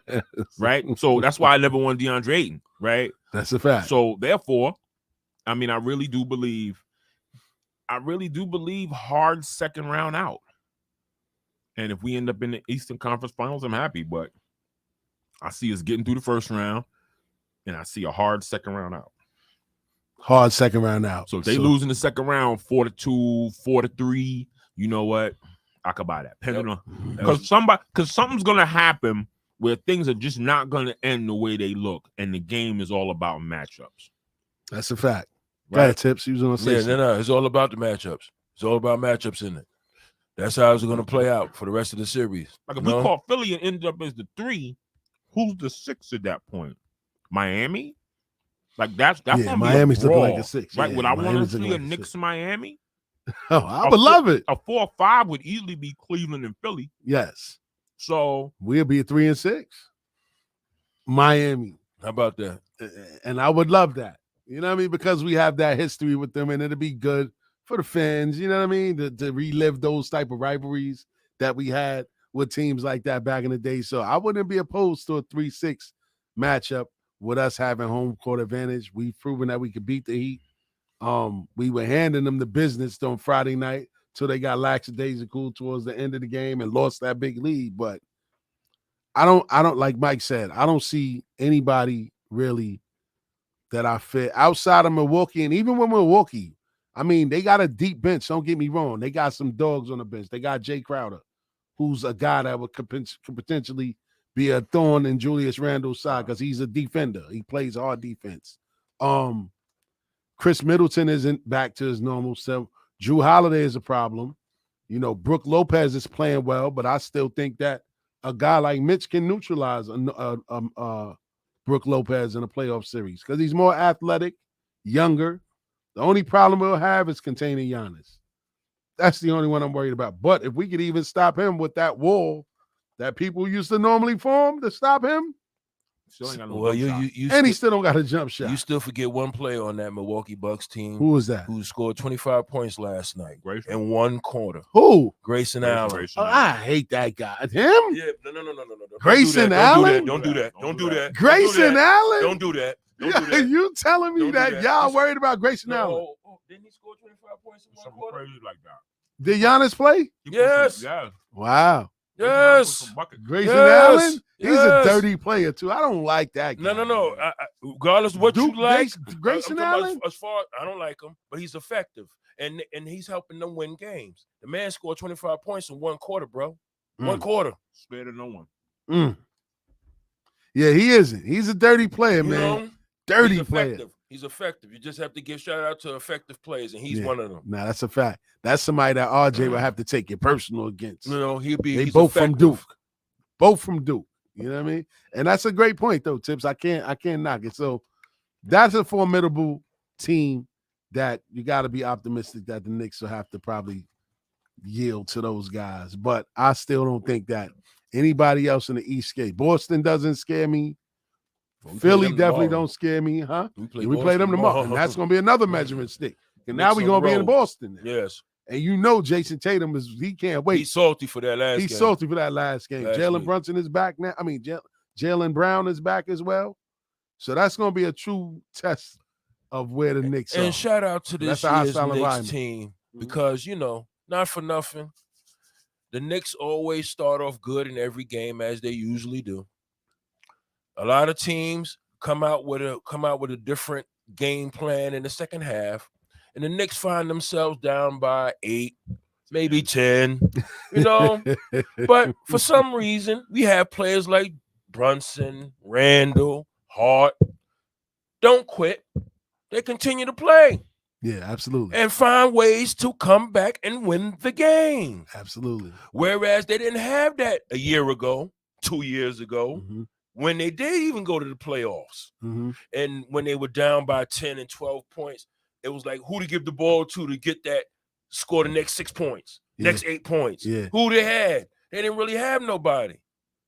Right? So that's why I never wanted DeAndre Ayton, right? That's a fact. So therefore, I mean, I really do believe hard second round out. And if we end up in the Eastern Conference Finals, I'm happy. But I see us getting through the first round, and I see a hard second round out. Hard second round out. So if they lose in the second round 4-2, 4-3, you know what? I could buy that. Because something's gonna happen where things are just not gonna end the way they look, and the game is all about matchups. That's a fact. Right? Tips. You was gonna say no. It's all about the matchups. It's all about matchups in it. That's how it's going to play out for the rest of the series. Like if we caught Philly and ended up as the 3, who's the 6 at that point? Miami? Like that's Miami's looking like a 6. Right? Yeah, would I want to see like a Knicks Miami? Oh, I would love it. A 4-5 would easily be Cleveland and Philly. Yes. So we'll be a 3-6. Miami. How about that? And I would love that. You know what I mean? Because we have that history with them, and it'll be good for the fans, you know what I mean? To relive those type of rivalries that we had with teams like that back in the day. So I wouldn't be opposed to a 3-6 matchup with us having home court advantage. We've proven that we could beat the Heat. We were handing them the business on Friday night till they got lackadaisical towards the end of the game and lost that big lead. But I don't like Mike said, I don't see anybody really that I fit outside of Milwaukee. And even with Milwaukee, I mean, they got a deep bench. Don't get me wrong. They got some dogs on the bench. They got Jay Crowder, who's a guy that could potentially be a thorn in Julius Randle's side because he's a defender. He plays hard defense. Chris Middleton isn't back to his normal self. Drew Holiday is a problem. You know, Brook Lopez is playing well, but I still think that a guy like Mitch can neutralize Brook Lopez in a playoff series because he's more athletic, younger. The only problem we'll have is containing Giannis. That's the only one I'm worried about. But if we could even stop him with that wall that people used to normally form to stop him, well, he still don't got a jump shot. You still forget one player on that Milwaukee Bucks team. Who was that? Who scored 25 points last night in one quarter. Who? Grayson Allen. I hate that guy. Him? Yeah, no. Grayson Allen? Don't do that. Grayson Allen? Don't do that. You telling me that y'all worried about Grayson Allen? Didn't he score 25 points in one quarter? Crazy like that. Did Giannis play? Yes. Wow. Yes. Grayson Allen? He's a dirty player, too. I don't like that guy. No. Regardless of what you like, Grayson Allen? As far I don't like him, but he's effective. And he's helping them win games. The man scored 25 points in one quarter, bro. 1 quarter. Scared of no one. Yeah, he isn't. He's a dirty player, man. Know, dirty player. He's effective. You just have to give shout out to effective players, and he's one of them. Nah, that's a fact. That's somebody that RJ would have to take it personal against. You know, They both effective. From Duke. Both from Duke. You know what I mean? And that's a great point, though, Tips. I can't knock it. So that's a formidable team that you got to be optimistic that the Knicks will have to probably yield to those guys. But I still don't think that anybody else in the East skate. Boston doesn't scare me. Philly definitely don't scare me, huh? We play them tomorrow, and that's going to be another measuring stick. And now we're going to be in Boston. Yes. And you know Jason Tatum he can't wait. He's salty for that last game. He's salty for that last game. Jalen Brunson is back now. I mean, Jalen Brown is back as well. So that's going to be a true test of where the Knicks are. And shout out to this year's Knicks team because, you know, not for nothing, the Knicks always start off good in every game as they usually do. A lot of teams come out with a different game plan in the second half, and the Knicks find themselves down by 8, maybe 10, you know. But for some reason, we have players like Brunson, Randall, Hart. Don't quit. They continue to play. Yeah, absolutely. And find ways to come back and win the game. Absolutely. Whereas they didn't have that a year ago, 2 years ago. When they did even go to the playoffs, and when they were down by 10 and 12 points, it was like who to give the ball to get that, score the next 6 points, next 8 points. Yeah. Who they had. They didn't really have nobody.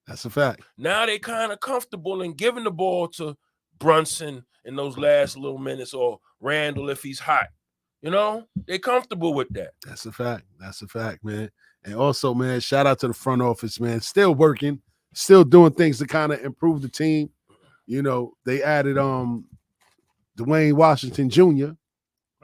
That's a fact. Now they kind of comfortable in giving the ball to Brunson in those last little minutes or Randall if he's hot. You know, they comfortable with that. That's a fact. That's a fact, man. And also, man, shout out to the front office, man. Still working. Still doing things to kind of improve the team. You know, they added Dwayne Washington Jr. Dwayne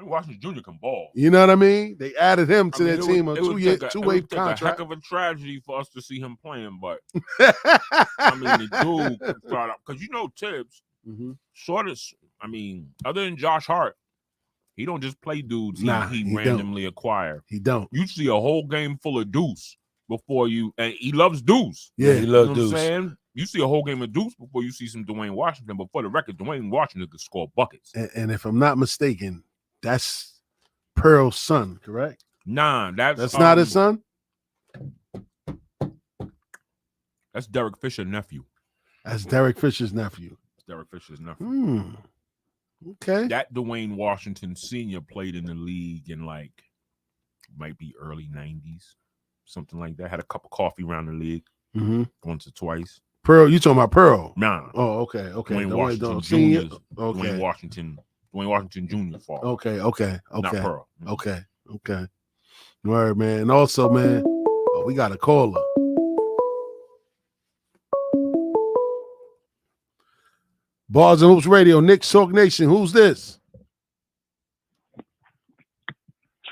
Washington Jr. can ball. You know what I mean? They added him to their team on two-way contract. A heck of a tragedy for us to see him playing, but I mean, the dude can start up because you know Tibbs, other than Josh Hart, he don't just play dudes. He randomly acquire. He don't. You see a whole game full of Deuce before and he loves Deuce. Yeah, he loves Deuce. Deuce. What I'm saying? You see a whole game of Deuce before you see some Dwayne Washington. But for the record, Dwayne Washington could score buckets. And if I'm not mistaken, that's Pearl's son, correct? Nah, that's not his son. That's Derek Fisher's nephew. That's Derek Fisher's nephew. Derek Fisher's nephew. Okay. That Dwayne Washington Sr. played in the league in might be early 90s, something like that. Had a cup of coffee around the league once or twice. Pearl, you talking about Pearl? Nah. Oh, okay. Dwayne Washington Jr. Dwayne Washington Jr. Father. Okay. Not Pearl. Okay. Word, man. And also, man, we got a caller. Bars and Hoops Radio, Knicks Talk Nation. Who's this?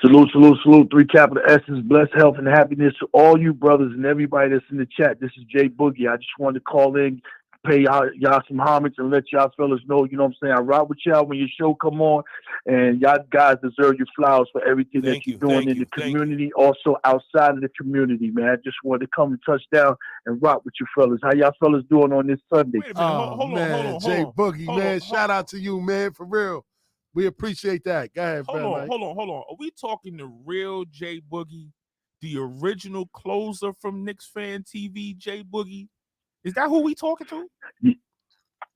Salute, salute, salute. 3 capital S's. Blessed health and happiness to all you brothers and everybody that's in the chat. This is Jay Boogie. I just wanted to call in, pay y'all some homage and let y'all fellas know, you know what I'm saying? I ride with y'all when your show come on, and y'all guys deserve your flowers for everything that you're doing in the community, also outside of the community, man. I just wanted to come and touch down and rock with you fellas. How y'all fellas doing on this Sunday? Wait a minute. Hold on. Jay Boogie, man. Shout out to you, man, for real. We appreciate that. Go ahead, hold on. Are we talking the real Jay Boogie, the original closer from Knicks Fan TV, Jay Boogie? Is that who we talking to?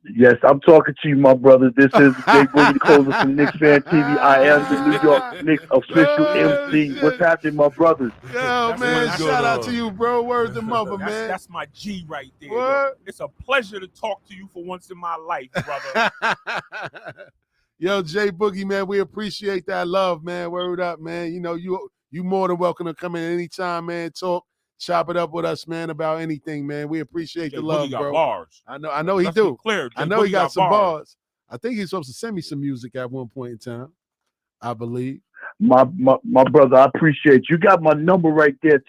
Yes, I'm talking to you, my brother. This is Jay Boogie, the closer from Knicks Fan TV. I am the New York Knicks official MC. Shit. What's happening, my brothers? Yo, man, shout out to you, bro. Word to mother, man. That's my G right there. What? It's a pleasure to talk to you for once in my life, brother. Yo, Jay Boogie, man, we appreciate that love, man. Word up, man. You know, you more than welcome to come in anytime, man. Talk, chop it up with us, man, about anything, man. We appreciate the love, Boogie got bro. bars. I know he do. Clear. I know he got some bars. I think he's supposed to send me some music at one point in time, I believe. My brother, I appreciate you. Got my number right there.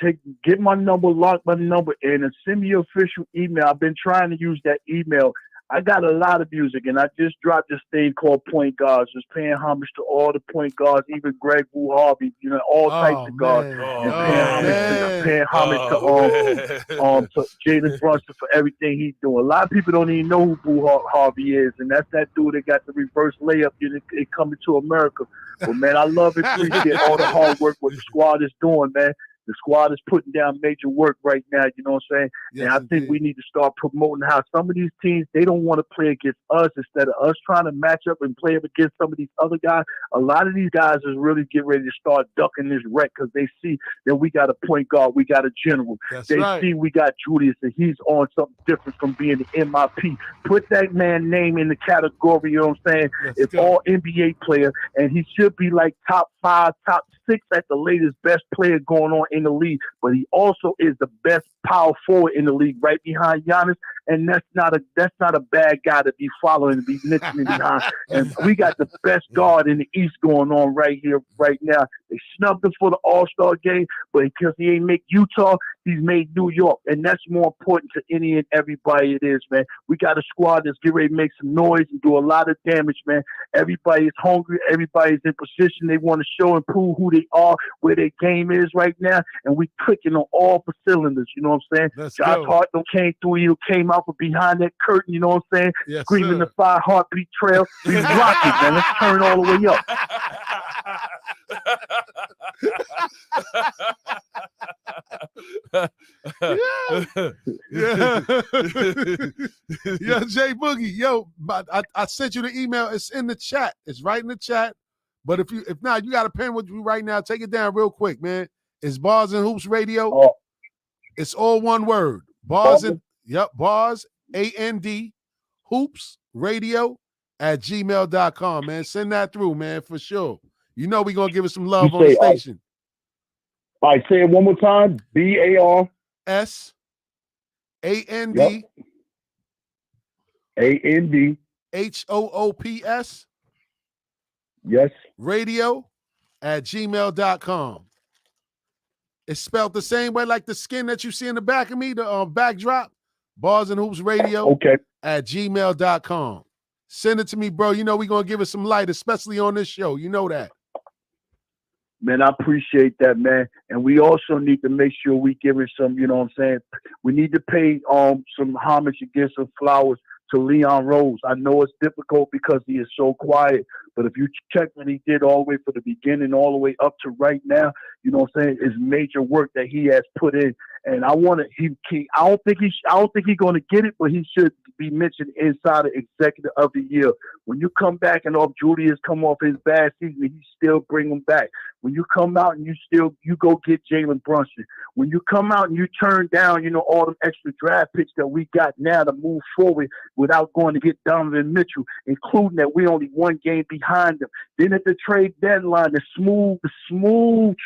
Get my number, lock my number in, and send me your official email. I've been trying to use that email. I got a lot of music, and I just dropped this thing called Point Guards, just paying homage to all the point guards, even Greg Boo Harvey, you know, all types of guards, and paying homage to Jalen Brunson for everything he's doing. A lot of people don't even know who Boo Harvey is, and that's that dude that got the reverse layup it coming to America. But man, I love and appreciate all the hard work what the squad is doing, man. The squad is putting down major work right now, you know what I'm saying? Yes, and I think we need to start promoting how some of these teams, they don't want to play against us instead of us trying to match up and play up against some of these other guys. A lot of these guys is really getting ready to start ducking this wreck because they see that we got a point guard, we got a general. They see we got Julius and he's on something different from being the MIP. Put that man name in the category, you know what I'm saying? If all NBA player, and he should be like top 5, top 6 at the latest, best player going on in the league, but he also is the best power forward in the league, right behind Giannis. And that's not a bad guy to be following and be listening behind. And we got the best guard in the East going on right here, right now. They snubbed him for the All-Star game, but because he ain't make Utah, he's made New York, and that's more important to any and everybody. It is, man. We got a squad that's getting ready to make some noise and do a lot of damage, man. Everybody is hungry. Everybody's in position. They want to show and prove who they are, where their game is right now, and we clicking on all the cylinders. You know what I'm saying? Josh Hart came through. He came out from behind that curtain. You know what I'm saying? Yes, screaming the 5 heartbeat trail. We rocking, man. Let's turn all the way up. Yo, Jay Boogie, yo, I sent you the email. It's in the chat. It's right in the chat. But if not, you got a pen with you right now. Take it down real quick, man. It's Bars and Hoops Radio. Oh. It's all one word. Bars and Bars AND Hoops Radio at gmail.com, man. Send that through, man, for sure. You know we're gonna give it some love on the station. All right, say it one more time. BARSAND AND HOOPS yes radio at gmail.com. It's spelled the same way like the skin that you see in the back of me, the backdrop. Bars and Hoops Radio at gmail.com. Send it to me, bro. You know we're going to give it some light, especially on this show. You know that. Man, I appreciate that, man. And we also need to make sure we give it some, you know what I'm saying? We need to pay some homage and give some flowers to Leon Rose. I know it's difficult because he is so quiet, but if you check what he did all the way from the beginning all the way up to right now, you know what I'm saying, it's major work that he has put in. And I want to. I don't think he's going to get it, but he should be mentioned inside of Executive of the Year. When you come back and Julius come off his bad season, he still bring him back. When you come out and you go get Jalen Brunson. When you come out and you turn down, you know, all them extra draft picks that we got now to move forward without going to get Donovan Mitchell, including that we only 1 game behind them. Then at the trade deadline, the smooth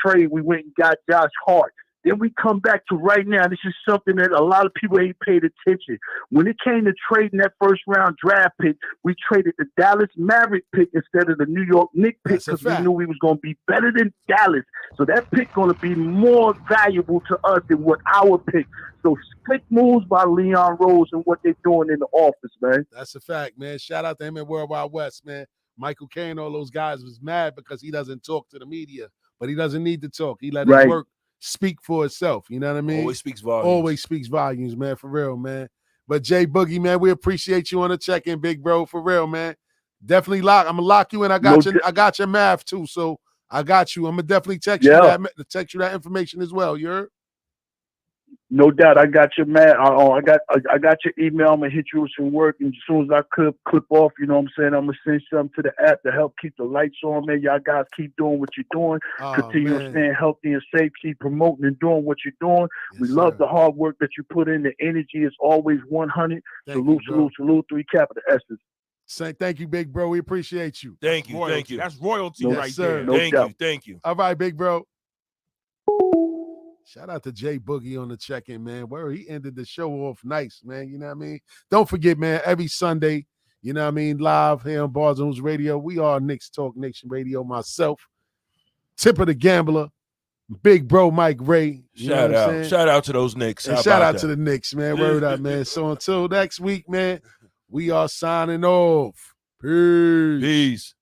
trade, we went and got Josh Hart. Then we come back to right now. This is something that a lot of people ain't paid attention. When it came to trading that first round draft pick, we traded the Dallas Maverick pick instead of the New York Knicks pick because we knew we was going to be better than Dallas. So that pick going to be more valuable to us than what our pick. So slick moves by Leon Rose and what they're doing in the office, man. That's a fact, man. Shout out to him at World Wide West, man. Michael K and all those guys was mad because he doesn't talk to the media, but he doesn't need to talk. He let his work speak for itself. You know what I mean? Always speaks volumes. Always speaks volumes, man, for real, man. But Jay Boogie, man, we appreciate you on the check-in, big bro, for real, man. Definitely lock. I'm gonna lock you in. I got your math too, so I got you. I'm gonna definitely text you that information as well. You heard? No doubt, I got your man. I got your email. I'm gonna hit you with some work, and as soon as I could clip off, you know what I'm saying, I'm gonna send something to the app to help keep the lights on, man. Y'all guys keep doing what you're doing. Continue staying healthy and safe. Keep promoting and doing what you're doing. We love the hard work that you put in. The energy is always 100. Salute, 3 capital S's. Say thank you, big bro. We appreciate you. Thank you. That's royalty right there. Thank you. All right, big bro. Shout out to Jay Boogie on the check-in, man. Where he ended the show off nice, man. You know what I mean? Don't forget, man, every Sunday, you know what I mean, live here on Bars and Hoops Radio. We are Knicks Talk Nation Radio. Myself, Tipper the Gambler, big bro Mike Ray. Shout out to those Knicks. And shout out to the Knicks, man. Word up, man. So until next week, man, we are signing off. Peace.